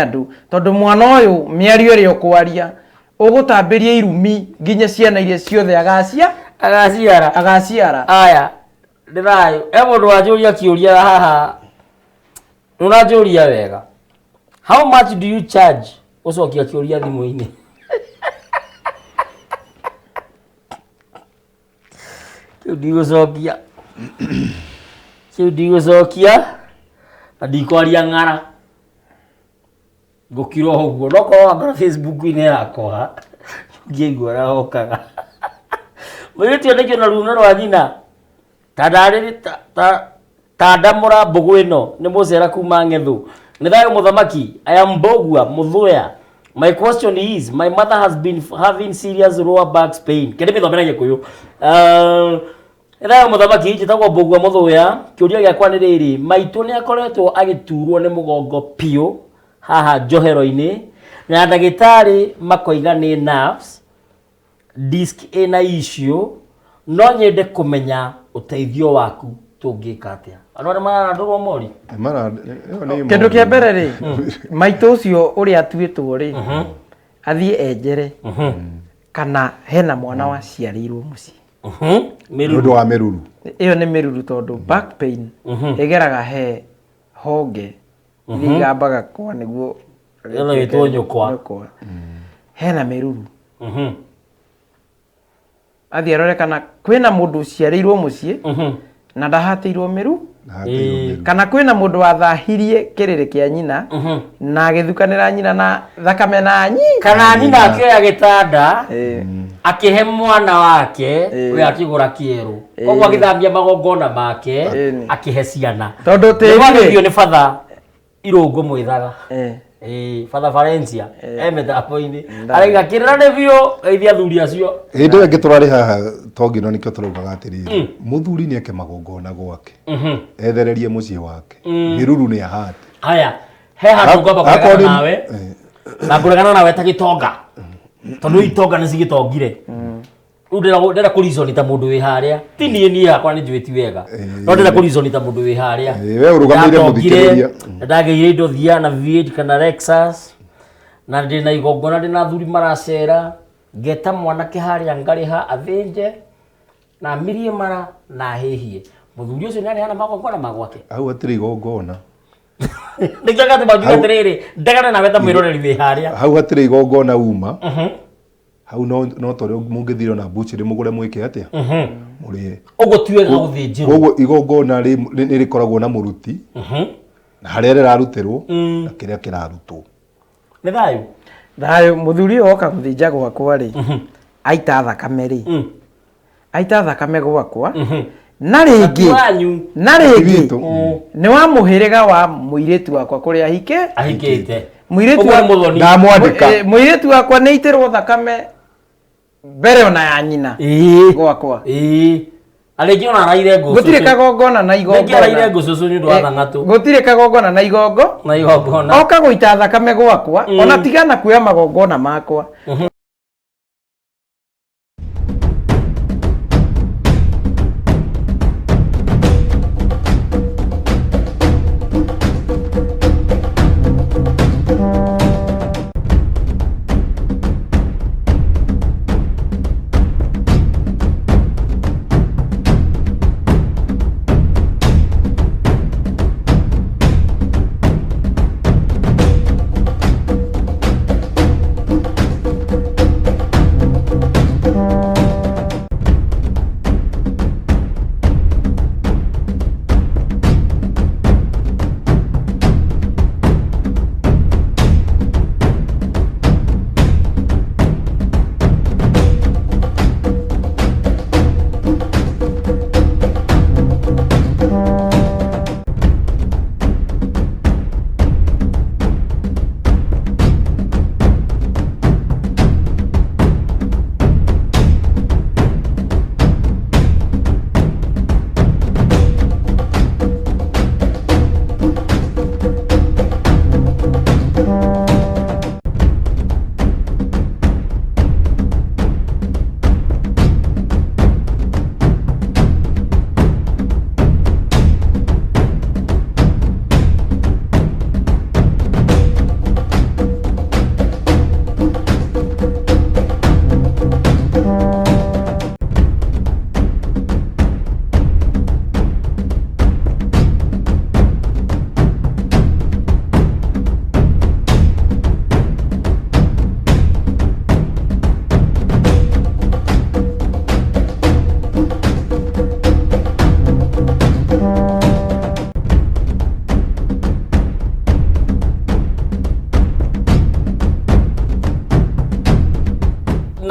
andũ tondũ mwana ũyũ mĩario ĩrĩa ũkwaria ũgũtambĩria irumi nginya ciana iria ciothe agaciara aya ndĩrayo mũndũ wanjũria kĩũria haha nũranjũria wega how much do you charge ũcokia kĩũria thimũ-inĩ kĩu ndigũcokia na ndikwaria ng'ara ngũkira ũguo nokorwo wangora Facebook-inĩ yakwa ngĩigua rahokaga mũirĩtu nĩkĩo na ruo rwa nyina ta ndamũra mbũgũ ĩno nĩ mũcera kuma ng'ethũ nĩ thayũ mũthamaki I am Mbogua Mũthũya. My question is, my mother has been having serious lower back pain. Kende mithomera gikuyu. Ethaya muthamaki njitagwo Mbogua Mũthũya. Kiuria giakwa ni riri, maitu ni akoretwo agiturwo ni mugongo pio haha njohero-ini na ndagitari makoiga ni nerves, disc ina issue, no nyende kumenya uteithio waku tungika atia. Andu mara ndurwo mori. Kindu kia mbere ri, maitu ucio uri atuitwo ri, athie enjere. Kana hena mwana wa ciarirwo muci. Miruru wa miruru. Iyo ni miruru tondu back pain egeraga he honge nigambaga kwa niguo eno itonyo kwa hena miruru. Athie arore kana kwina mundu ciarirwo muci na ndahatĩirwo miru kana kwina mundu wathahirie kiriri kia nyina na agithukanira nyina na thakame na nyi kana nyina akioya gitanda akihe mwana wake we akigura kieru koguo agithambia magongona make akihe ciana tondu tiri ni father irungu mwithaga Father Valencia emetapo-ini araiga kirira ni bio geithia thuri acio inde ngi turari haha tongino nikio turaugaga atiriri muthuri ni eke magongona gwake ethererie mucii wake miruru ni ahate haya he handu ngomba kuregana nawe na kuregana nawe ta gitonga tondu itonga ni cigitongire ndira kurizoni ta mundu wi haria ti ni hakwa ni njwiti wega no ndira kurizoni ta mundu wi haria we urugamire muthikiriria ndageire indo thia na V8 kana Lexus na ndina igongona ndina thuri maracera ngeta mwanake haria ngariha athinje na mirie mara na hihie muthuri ucio nani hana magongona magwake au atiri igongona ndikaga te bajuga tiriri ndagana nawe ta mwiroreri wi haria hau atiri igongona uma hau no tore mungithiro na buchiri mugure mwike atia muri ugo tiwega guthinjirwo ugo igongona ni rikoragwo na muruti na haria rirarutirwo na kiria kirarutwo ni thayu muthuri oka guthinja gwakwa ri aita thakame ri aita thakame gwakwa na ringi ni wa muhiriga wa muiritu wakwa kuria ahikite muiritu muiritu wakwa ni itirwo thakame mbere ona ya nyina gwakwa alingi ona raire ngo gutire kagongona na igongo raire ngo cucu ni ndwa thangatu gutire kagongona na igongona oka guita thakame gwakwa ona tigana kuya magongona makwa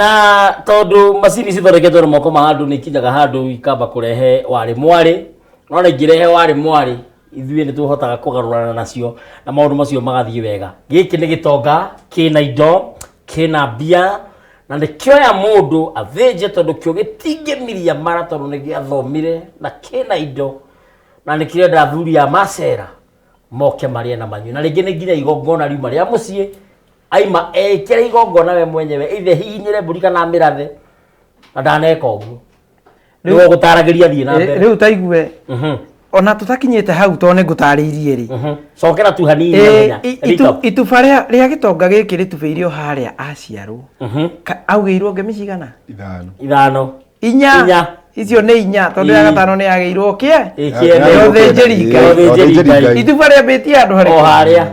na tondu macini cithondeketwo na moko ma andu ni kinyaga handu ikamba kurehe wari mwari no ni ngirehe wari mwari ithuĩ ni tuhotaga kugarurana nacio na maundu macio magathie wega giki ni gitonga kina indo kina mbia na ni kioya mundu athinje tondu kio gitingemiria mara tondu ni giathomire na kina indo na ni kirenda athuri a macera moke marie na manyu na ringi ni nginya igongona riuma ria mucii aima ekire igongona we mwenyewe ithe hihinyire mburi kana mirathe na ndaneka uguo niwe gutaragiria thie na mbere riu taigue ona tutakinyite hau to ni ngutariirie ri cokera tu hanini ituba ria gitonga giki ritubeirio haria aciarwo augeirwo ngemi cigana 5 inya icio ni 4 tondu ya 5 ni yageirwo thĩnjĩri ituba ria betia andu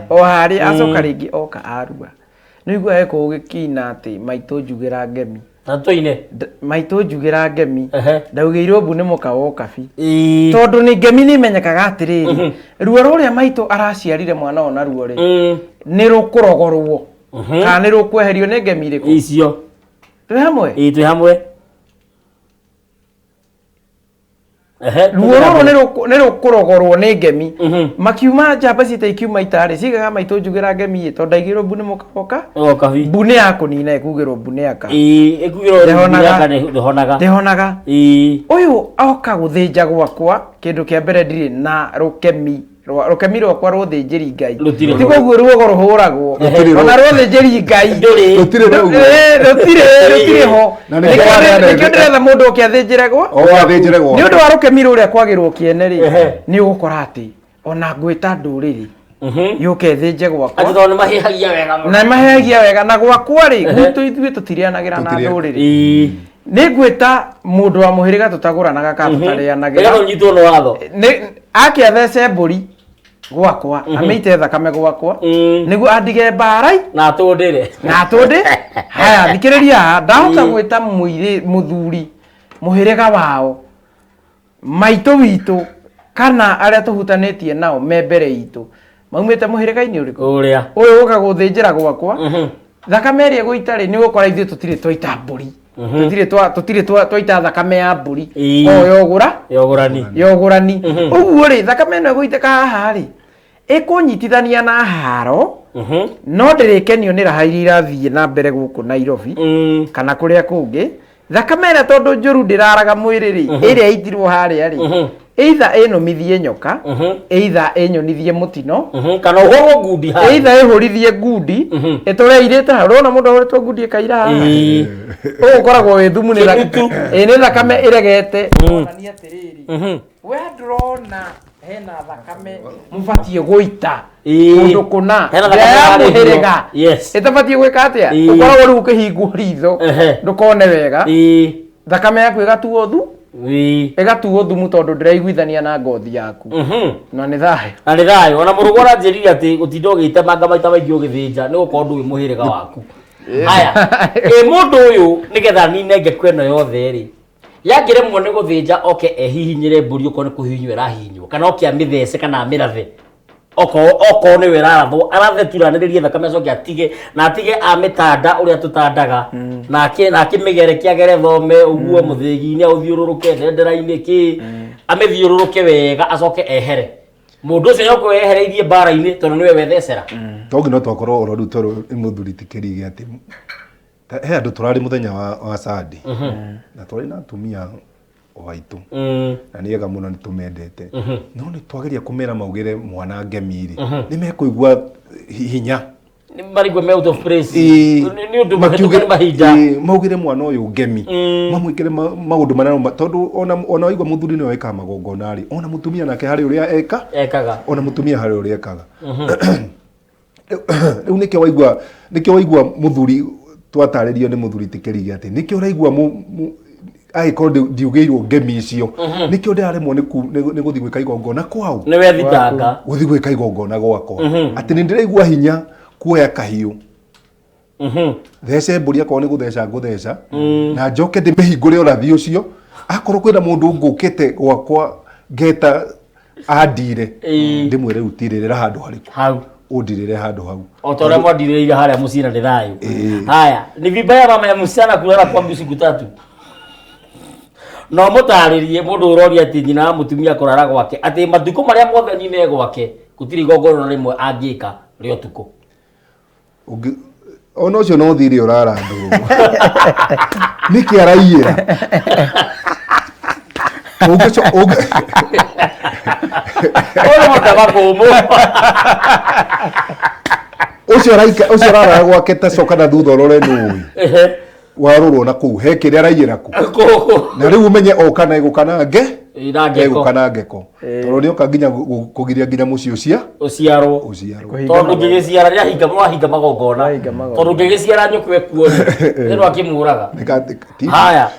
o haria acoka ringi oka arua nĩigua eko gikina ati maitũ njugira ngemi Tantoine maitũ njugira ngemi ndaugeirwo mbu ni muka woka bi tondu ni ngemi ni menyekaga atiriri ruo ruria maitũ araciarire mwana ona ruo ri ni rukurogorwo kana ni rukweherio ni ngemi iriku icio twi hamwe twi hamwe ruo rũrũ nĩ rũkũrogorwo nĩ ngemi makiuma njamba cita ikiuma itarĩ cigaga maitũ njugira ngemi to ndaigĩrwo mbu nĩ mũkaboka mbu nĩ ya kũnina ĩkugĩrwo mbu nĩ yaka ndĩhonaga ũyũ oka gũthĩnja gwakwa kĩndũ kĩa mbere ndirĩ na rũkemi rwakwa rũthĩnjĩri Ngai tiguo ruogo rũhũragwo ona rũthĩnjĩri Ngai rũtirĩ ho nĩkĩo ndĩretha mũndũ ũkĩathĩnjĩragwo nĩ ũndũ wa rũkemi rũrĩa kwagĩrwo kĩene rĩ nĩ ũgũkora atĩ ona ngwĩta ndũrĩrĩ yũke thĩnje gwakwa na mahehagia wega na gwakwa rĩ gwitũ ithuĩ tũtirĩanagĩra na ndũrĩrĩ nĩ ngwĩta mũndũ wa mũhĩrĩga tũtagũranaga ka tũtarĩanagĩra akĩathece mbũri gwakwa amĩite thakame gwakwa nĩguo andige mbarai na tũndĩre haya thikĩrĩria ndahota gwĩta mũthuri mũhĩrĩga wao maitũ witũ kana arĩa tũhutanĩtie nao me mbere itũ maumĩte mũhĩrĩga-inĩ ũrĩkũ ũyũ ũka gũthĩnjĩra gwakwa thakame ĩrĩa gũitarĩ nĩ gũkora ithuĩ tũtirĩ twaita mbũri tũtirĩ twaita thakame ya mbũri yogũrani ũguo rĩ thakame ĩno ĩgũitĩka haha rĩ ĩkũnyitithania na haro no ndĩrĩkenio nĩ raha iria irathiĩ na mbere gũkũ Nairobi kana kũrĩa kũngĩ thakame ĩrĩa tondũ njũru ndĩraraga mwĩrĩ rĩ ĩrĩa itirwo harĩa rĩ either ĩnomithie nyoka either ĩnyonithie mũtino kana ũhũrwo ngundi haha either ĩhũrithie ngundi ĩtũre irĩte haha ũrona mũndũ ahũrĩtwo ngundi ĩkaira haha ũũ ũkoragwo wĩ thumu nĩ thakame ĩregete onania atĩrĩrĩ we ndũrona hena thakame mũbatiĩ gũita kũndũ kũna ya mũhĩrĩga ĩtabatiĩ gwĩka atĩa ũkoragwo rĩu ũkĩhingwo ritho ndũkone wega thakame yaku ĩgatuo thu ĩgatuo thumu tondũ ndĩraiguithania na ngothi yaku na nĩ thayũ ona mũrũgũ aranjĩrire atĩ gũtinda ũgĩtemanga maita maingĩ ũgĩthĩnja nĩ gũkorwo ndũĩ mũhĩrĩga waku haya mũndũ ũyũ nĩgetha nine ngeko ĩno yothe rĩ yangĩremwo nĩ gũthĩnja oke ehihinyĩre mbũri okorwo nĩ kũhihinywo ĩrahihinywo kana oke amĩthece kana amĩrathe okorwo nĩwe ĩrarathwo arathe turanĩrĩrie thakame acoke atige amĩtanda ũrĩa tũtandaga na akĩmĩgere kĩagere thome ũguo mũthĩgi-inĩ aũthiũrũrũke ndendera-inĩ kĩ amĩthiũrũrũke wega acoke ehere mũndũ ũcio nĩokorwo ehereirie mbara-inĩ tondũ nĩwe wethecera tongi no twakorwo ũrori toro mũthuri tikĩrige atĩ he andũ tũrarĩ mũthenya wa Sunday na twarĩ na atumia oaitũ na nĩega mũno nĩtũmendete no nĩ twageria kũmera maugĩre mwana ngemi rĩ nĩ mekũigua hinya marigwe me out of place nĩ ũndũ makĩugĩre mahinda maugĩre mwana ũyũ ngemi mamwĩkĩre maũndũ manene tondũ ona waigua mũthuri nĩwe ekaga magongona rĩ ona mũtumia nake harĩ ũrĩa ekaga ona mũtumia harĩ ũrĩa ekaga rĩu nĩkĩo waigua mũthuri twatarĩrio nĩ mũthuri tikĩrige atĩ nĩkĩo ũraigua agĩkorwo ndiugĩirwo ngemi icio nĩkĩo ndĩraremwo nĩ gũthiĩ gwĩka igongona kwao nĩwe thitanga gũthiĩ gwĩka igongona gwakwa atĩ nĩ ndĩraigua hinya kuoya kahiũ thece mbũri akorwo nĩ gũtheca ngũtheca na njoke ndĩmĩhingũre ũrathi ũcio akorwo kwĩna mũndũ ngũkĩte gwakwa ngeta andire ndĩmwĩre rĩu tirĩrĩra handũ harĩkũ hau ũndirĩre handũ hau o ta ũrĩa mwandirĩire harĩa mũciĩ na nĩ thayũ haya ni vibaya mama ya msichana kulala kwa siku 3 no mũtarĩrie mũndũ ũroria atĩ nyina wa mũtumia kũrara gwake atĩ matukũ marĩa mothe nyine gwake gũtirĩ igongona rĩmwe angĩka rĩo tukũ ona ũcio no thirĩ ũrara ndũrũ nĩkĩ araiyĩra ũcio arara gwake ta coka na thutha ũrore nũĩ warũrwo na kũu he kĩrĩa araiyĩra ku na rĩu ũmenye oka na egũkanange ngeko tondũ nĩoka nginya kũgiria nginya mũciĩ ũciarwo tondũ ngĩgĩciara rĩahinga magongona tondũ ngĩgĩciara nyũkwe kuo nĩ akĩmũraga haya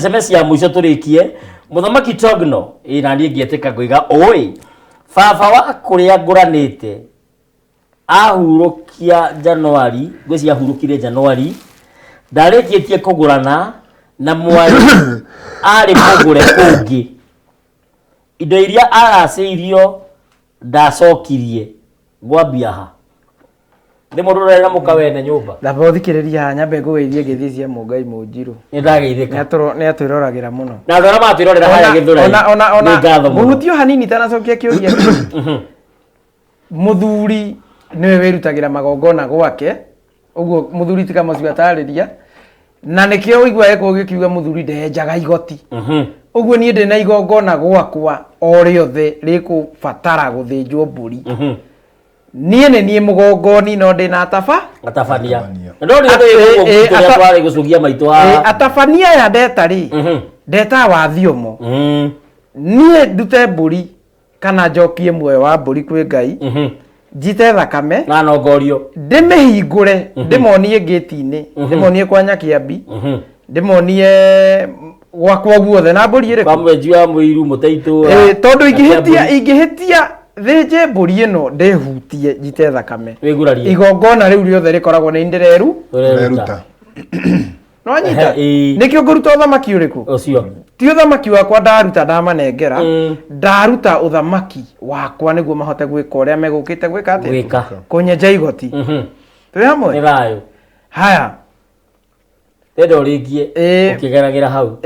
SMS ya mũico tũrĩkie Mũthamaki Togno na niĩ ngĩetĩka ngũiga oi baba wa kũrĩa ngũranĩte ahurũkia Januari gwĩci ahurũkire Januari ndarĩkĩtie kũgũrana na mwari arĩ kũgũre kũngĩ indo iria aracĩirio ndacokirie gwambia ha Ndi mundu rena mukawene nyumba. Ndaba uthikiriria nyambe ngũgeithie ngĩthii cia Mũngai Mũnjiru. Ni ndageithika. Nĩ atwĩroragira mũno. Na andũ arĩa matwĩrorera haya Gĩthũrai. Ona mũhutio hanini tanacokia kĩũria. Mũthuri niwe wĩrutagĩra magongona gwake. Ũguo mũthuri tika macio atarĩria. Na nĩkĩo ũigua eko gĩkiuga mũthuri ndenjaga igoti. Ũguo niĩ ndĩ na igongona gwakwa o rĩothe rĩkũbatara gũthĩnjwo mbũri. Niĩ nĩ niĩ mũgongoni no ndĩ na atabania. Ndoni ndio twari gucugia maitũ ha. Atabania ya ndeta rĩ. Ndeta wa thiomo. Niĩ ndute mbũri kana njokie muoyo wa mbũri kwĩ Ngai. Njite thakame na nongorio ndĩmĩhingũre ndĩmonie gate-inĩ ndĩmonie kwa Nyakiambi ndĩmonie gwakwa guothe na mbũri ĩrĩkũ pamwenju ya mũiru mũteitu tondũ ingĩhĩtia thĩnje mbũri ĩno ndĩhutie njite thakame wĩgurarie igongona rĩu rĩothe rĩkoragwo nĩ ndĩreruta no nyita nĩkĩo ngũruta ũthamaki ũrĩkũ ũcio ti ũthamaki wakwa ndaruta ndamanengera ndaruta ũthamaki wakwa nĩguo mahote gwĩka ũrĩa megũkĩte gwĩka atĩa kũnyenja igoti twĩ hamwe nĩ thayũ haya tendo rĩngie ũkĩgeragĩra hau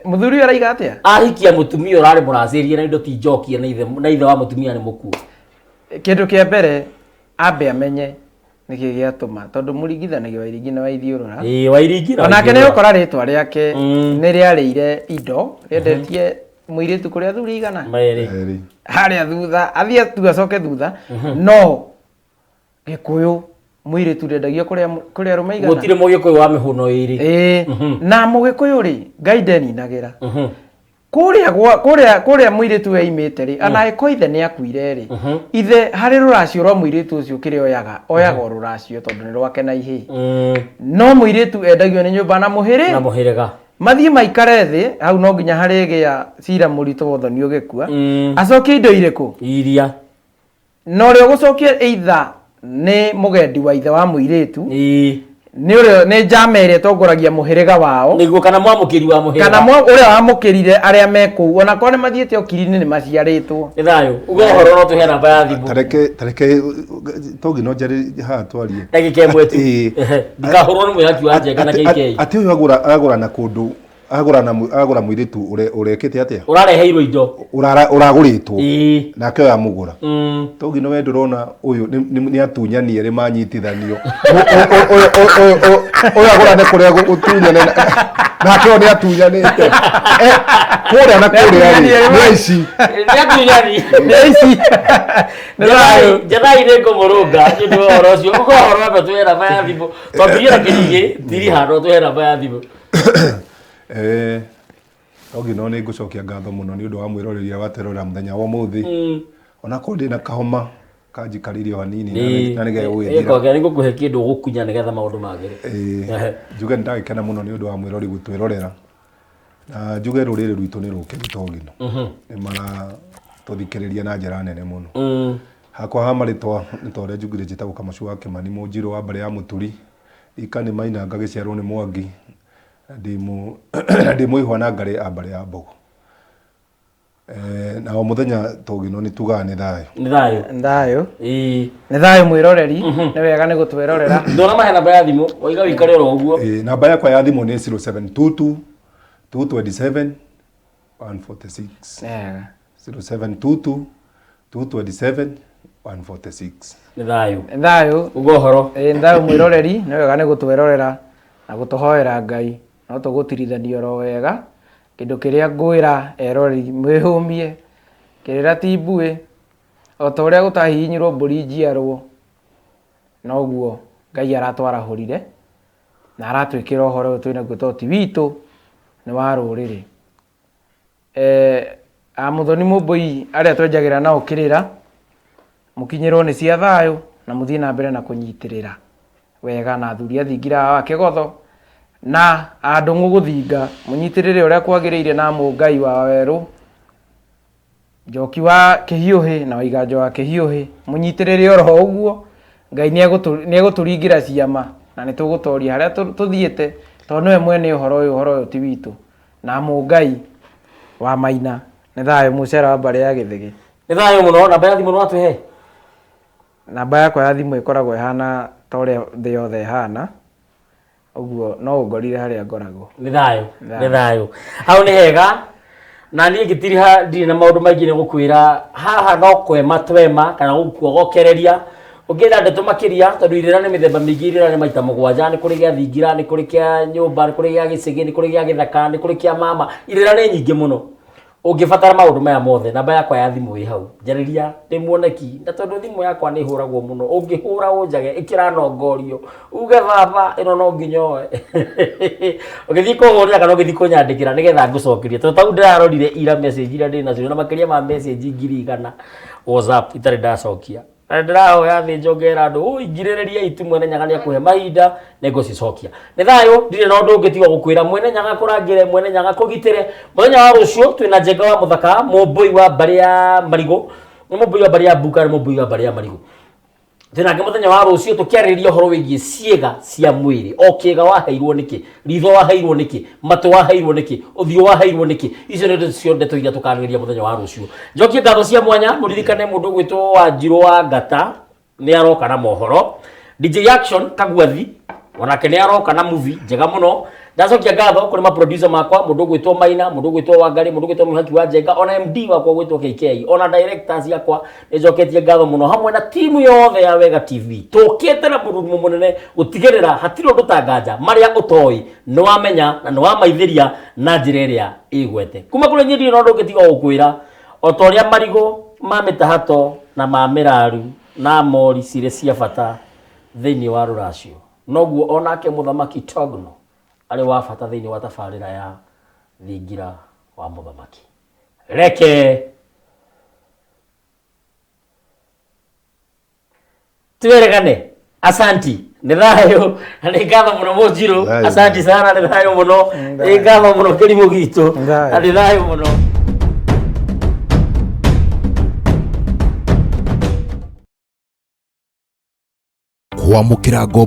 mũthuri araiga atĩa ahikia mũtumia ũrarĩ mũracĩrie na indo ti njokie na ithe wa mũtumia nĩ mũkuo kĩndũ kĩa mbere ambe amenye nĩkĩ gĩatũma tondũ mũringithanagia Wairigi na Waithiũrũra Wairigi onake nĩ ũkora rĩtwa rĩake nĩ rĩarĩire indo rĩendetie mũirĩtu kũrĩa athuri igana harĩa thutha athiĩ tu acoke thutha no Gĩkũyũ mũirĩtu rĩendagio kũrĩa arũme igana gũtirĩ Mũgĩkũyũ wa mĩhũno ĩrĩ na Mũgĩkũyũ rĩ Ngai ndeninagĩra kũrĩa mũirĩtu weimĩte rĩ anaĩko ithe nĩ akuire rĩ ithe harĩ rũracio rwa mũirĩtu ũcio kĩrĩa oyaga rũracio tondũ nĩ rwake na ihĩ no mũirĩtu endagio nĩ nyũmba na mũhĩrĩga mathiĩ maikare thĩ hau no nginya harĩgĩa cira mũritũ wa ũthoni ũgĩkua acokie indo irĩkũ iria no rĩo gũcokia either nĩ mũgendi wa ithe wa mũirĩtu nĩ njama ĩrĩa ĩtongoragia mũhĩrĩga wao nĩguo kana mwamũkĩri wa mũhĩrĩga kana ũrĩa wamũkĩrire arĩa me kũu ona korwo nĩ mathiĩte okiri-inĩ nĩ maciarĩtwo nĩ thayũ uge ũhoro no tũhe namba ya thimũ tareke togi no njari haha twarie ndagĩka ĩmwe tu ndikahũrwo nĩ mwĩhaki wa njenga na KK atĩ ũyũ agũra na kũndũ agũra mũirĩtu ũrekĩte atĩa ũrareheirwo indo ũragũrĩtwo nake oya mũgũra togi no wendo rona ũyũ nĩ atunyani erĩ manyitithanio ũyũ agũra nĩ kũrĩa gũtunyane nake o nĩ atunyanĩte kũrĩa na kũrĩa nĩ aici nĩ atunyani nĩ aici njathai nĩ ngũmũrũnga nĩ ũndũ wa ũhoro ũcio ũko ũhoro wambe tũhe namba ya thimũ twambĩrie na kĩnyigĩ tiri handũ tũhe namba ya thimũ ogi no nĩ ngũcokia ngatho mũno nĩ ũndũ wa mwĩroreria waterora mũthenya wa ũmũthĩ ona korwo ndĩ na kahoma kanjikaririo hanini na nĩgetha gũgĩthira nĩ ngũkũhe kĩndũ ũgũkunya nĩgetha maũndũ magĩre njuge nĩ ndagĩkena mũno nĩ ũndũ wa mwĩrori gũtwĩrorera na njuge rũrĩrĩ rwitũ nĩ rũkĩru togino nĩ maratũthikĩrĩria na njĩra nene mũno hakwa ha marĩtwa nĩ ta ũrĩa njugire njĩtagwo Kamacũ wa Kĩmani Mũnjiru wa mbarĩ ya Mũturi ika nĩ Maina ngagĩciarwo nĩ Mwangi ndĩ mũihwa na ngarĩ a mbarĩ ya Mbogo na o mũthenya togino nĩ tugaga nĩ thayũ nĩ thayũ mwĩroreri nĩ wega nĩ gũtwĩrorera ndona mahe namba ya thimũ waiga wĩikare oro ũguo namba yakwa ya thimũ nĩ 0722 227 146 0722 227 146 nĩ thayũ ugo horo nĩ thayũ mwĩroreri nĩ wega nĩ gũtwĩrorera na gũtũhoera Ngai no tũgũtirithania oro wega kĩndũ kĩrĩa ngwĩra eroreri mwĩhũmie kĩrĩra ti mbuĩ o ta ũrĩa gũtahihinyirwo mbũri njiarwo noguo Ngai aratwarahũrire na aratwĩkĩra ũhoro ũyũ twĩnaguo to ti witũ nĩ wa rũrĩrĩ Mũthoni Mũmbũi arĩa twenjagĩra nao kĩrĩra mũkinyĩrwo nĩ cia thayũ na mũthiĩ na mbere na kũnyitĩrĩra wega na athuri athingira wa Kĩgotho na andũ mũgũthinga mũnyitĩrĩre ũrĩa kwagĩrĩire na Mũngai wa werũ Njoki wa Kĩhiũhĩ na Waiganjo wa Kĩhiũhĩ mũnyitĩrĩre oro ũguo Ngai nĩ egũtũringira ciama na nĩ tũgũtoria harĩa tũthiĩte tondũ nĩwe mwene ũhoro ũyũ ti witũ na Mũngai wa Maina nĩ thayũ mũcera wa mbarĩ ya Gĩthĩgĩ nĩ thayũ mũno namba ya thimũ no atũhe namba yakwa ya thimũ ĩkoragwo ĩhana ta ũrĩa thĩ yothe ĩhana, ũguo no ũngorire harĩa ngoragwo. Nĩ thayũ hau nĩ hega, na niĩ ngĩtiriha ndirĩ na maũndũ maingĩ nĩ gũkwĩra haha no kwema twema kana gũkuogokereria ũngĩenda ndeto makĩria tondũ irĩra nĩ mĩthemba mĩingĩ, irĩra nĩ maita mũgwanja, nĩ kũrĩ gĩa thingira, nĩ kũrĩ kĩa nyũmba, nĩ kũrĩ gĩa gĩcĩgĩ, nĩ kũrĩ gĩa gĩthaka, nĩ kũrĩ kĩa mama, irĩra nĩ nyingĩ mũno. Ũngĩbatara maũndũ maya mothe, namba yakwa ya thimũ ĩ hau, njarĩria ndĩ muoneki, na tondũ thimũ yakwa nĩ hũragwo mũno, ũngĩhũra ũnjage ĩkĩra nongorio uge baba ĩno no nginya oe ũgĩthiĩ kũhũrĩra kana ũgĩthiĩ kũnyandĩkĩra nĩgetha ngũcokerie, tondũ tau ndĩrarorire ira message iria ndĩ nacio na makĩria ma message 100,000 WhatsApp itarĩ ndacokia. Ndĩrahoya thĩ njongera andũ ingirĩrĩria itu Mwene Nyaga nĩ akũhe mahinda nĩ ngũcicokia. Nĩ thayũ, ndirĩ na ũndũ ũngĩ tiga gũkwĩra Mwene Nyaga kũrangĩre, Mwene Nyaga kũgitĩre. Mũthenya wa rũciũ twĩna Njenga wa Mũthaka, mũmbũi wa mbarĩ ya Marigũ, nĩ mũmbũi wa mbarĩ ya Mbuka, nĩ mũmbũi wa mbarĩ ya Marigũ. Twĩnake mũthenya wa rũciũ tũkĩarĩrĩria ũhoro wĩgiĩ ciĩga cia mwĩrĩ. O kĩĩga waheirwo nĩkĩ, ritho waheirwo nĩkĩ, matũ waheirwo nĩkĩ, ũthiũ waheirwo nĩkĩ, icio nĩ cio ndeto iria tũkarĩrĩria mũthenya wa rũciũ. Njokie ngatho cia mwanya, mũririkane mũndũ gwĩtwo Wanjirũ wa Ngata nĩ aroka na mohoro. DJ Action Kagwathi onake nĩ aroka na movie njega mũno. Ndacokia ngatho kũrĩ ma producer makwa, mũndũ gwĩtwo Maina, mũndũ gwĩtwo Wangari, mũndũ gwĩtwo Mũhaki wa Njenga, ona MD wakwa gwĩtwo KK, ona directors yakwa nĩnjoketie ngatho mũno hamwe na timu yothe ya Wega TV. Tũkĩte na mũrurumo mũnene gũtigĩrĩra hatirĩ ũndũ ta nganja marĩa ũtoĩ nĩ wamenya na nĩ wamaithĩria na njĩra ĩrĩa ĩgwete. Kuma kũrĩ nyiri na ũndũ ũngĩ tiga gũkwĩra o ta ũrĩa marigũ ma mĩtahato na ma mĩraru na mori cirĩ cia bata thĩinĩ wa rũracio, noguo onake Mũthamaki Togno arĩ wa bata thĩinĩ wa tabarĩra ya thingira wa mũthamaki. Reke tweregane. Asanti, nĩ thayũ na nĩ ngatho mũno Mũnjirũ. Asanti sana, nĩ thayũ mũno, nĩ ngatho mũno kĩrimũ gitũ, na nĩ thayũ mũno. Kwamũkĩra ngombo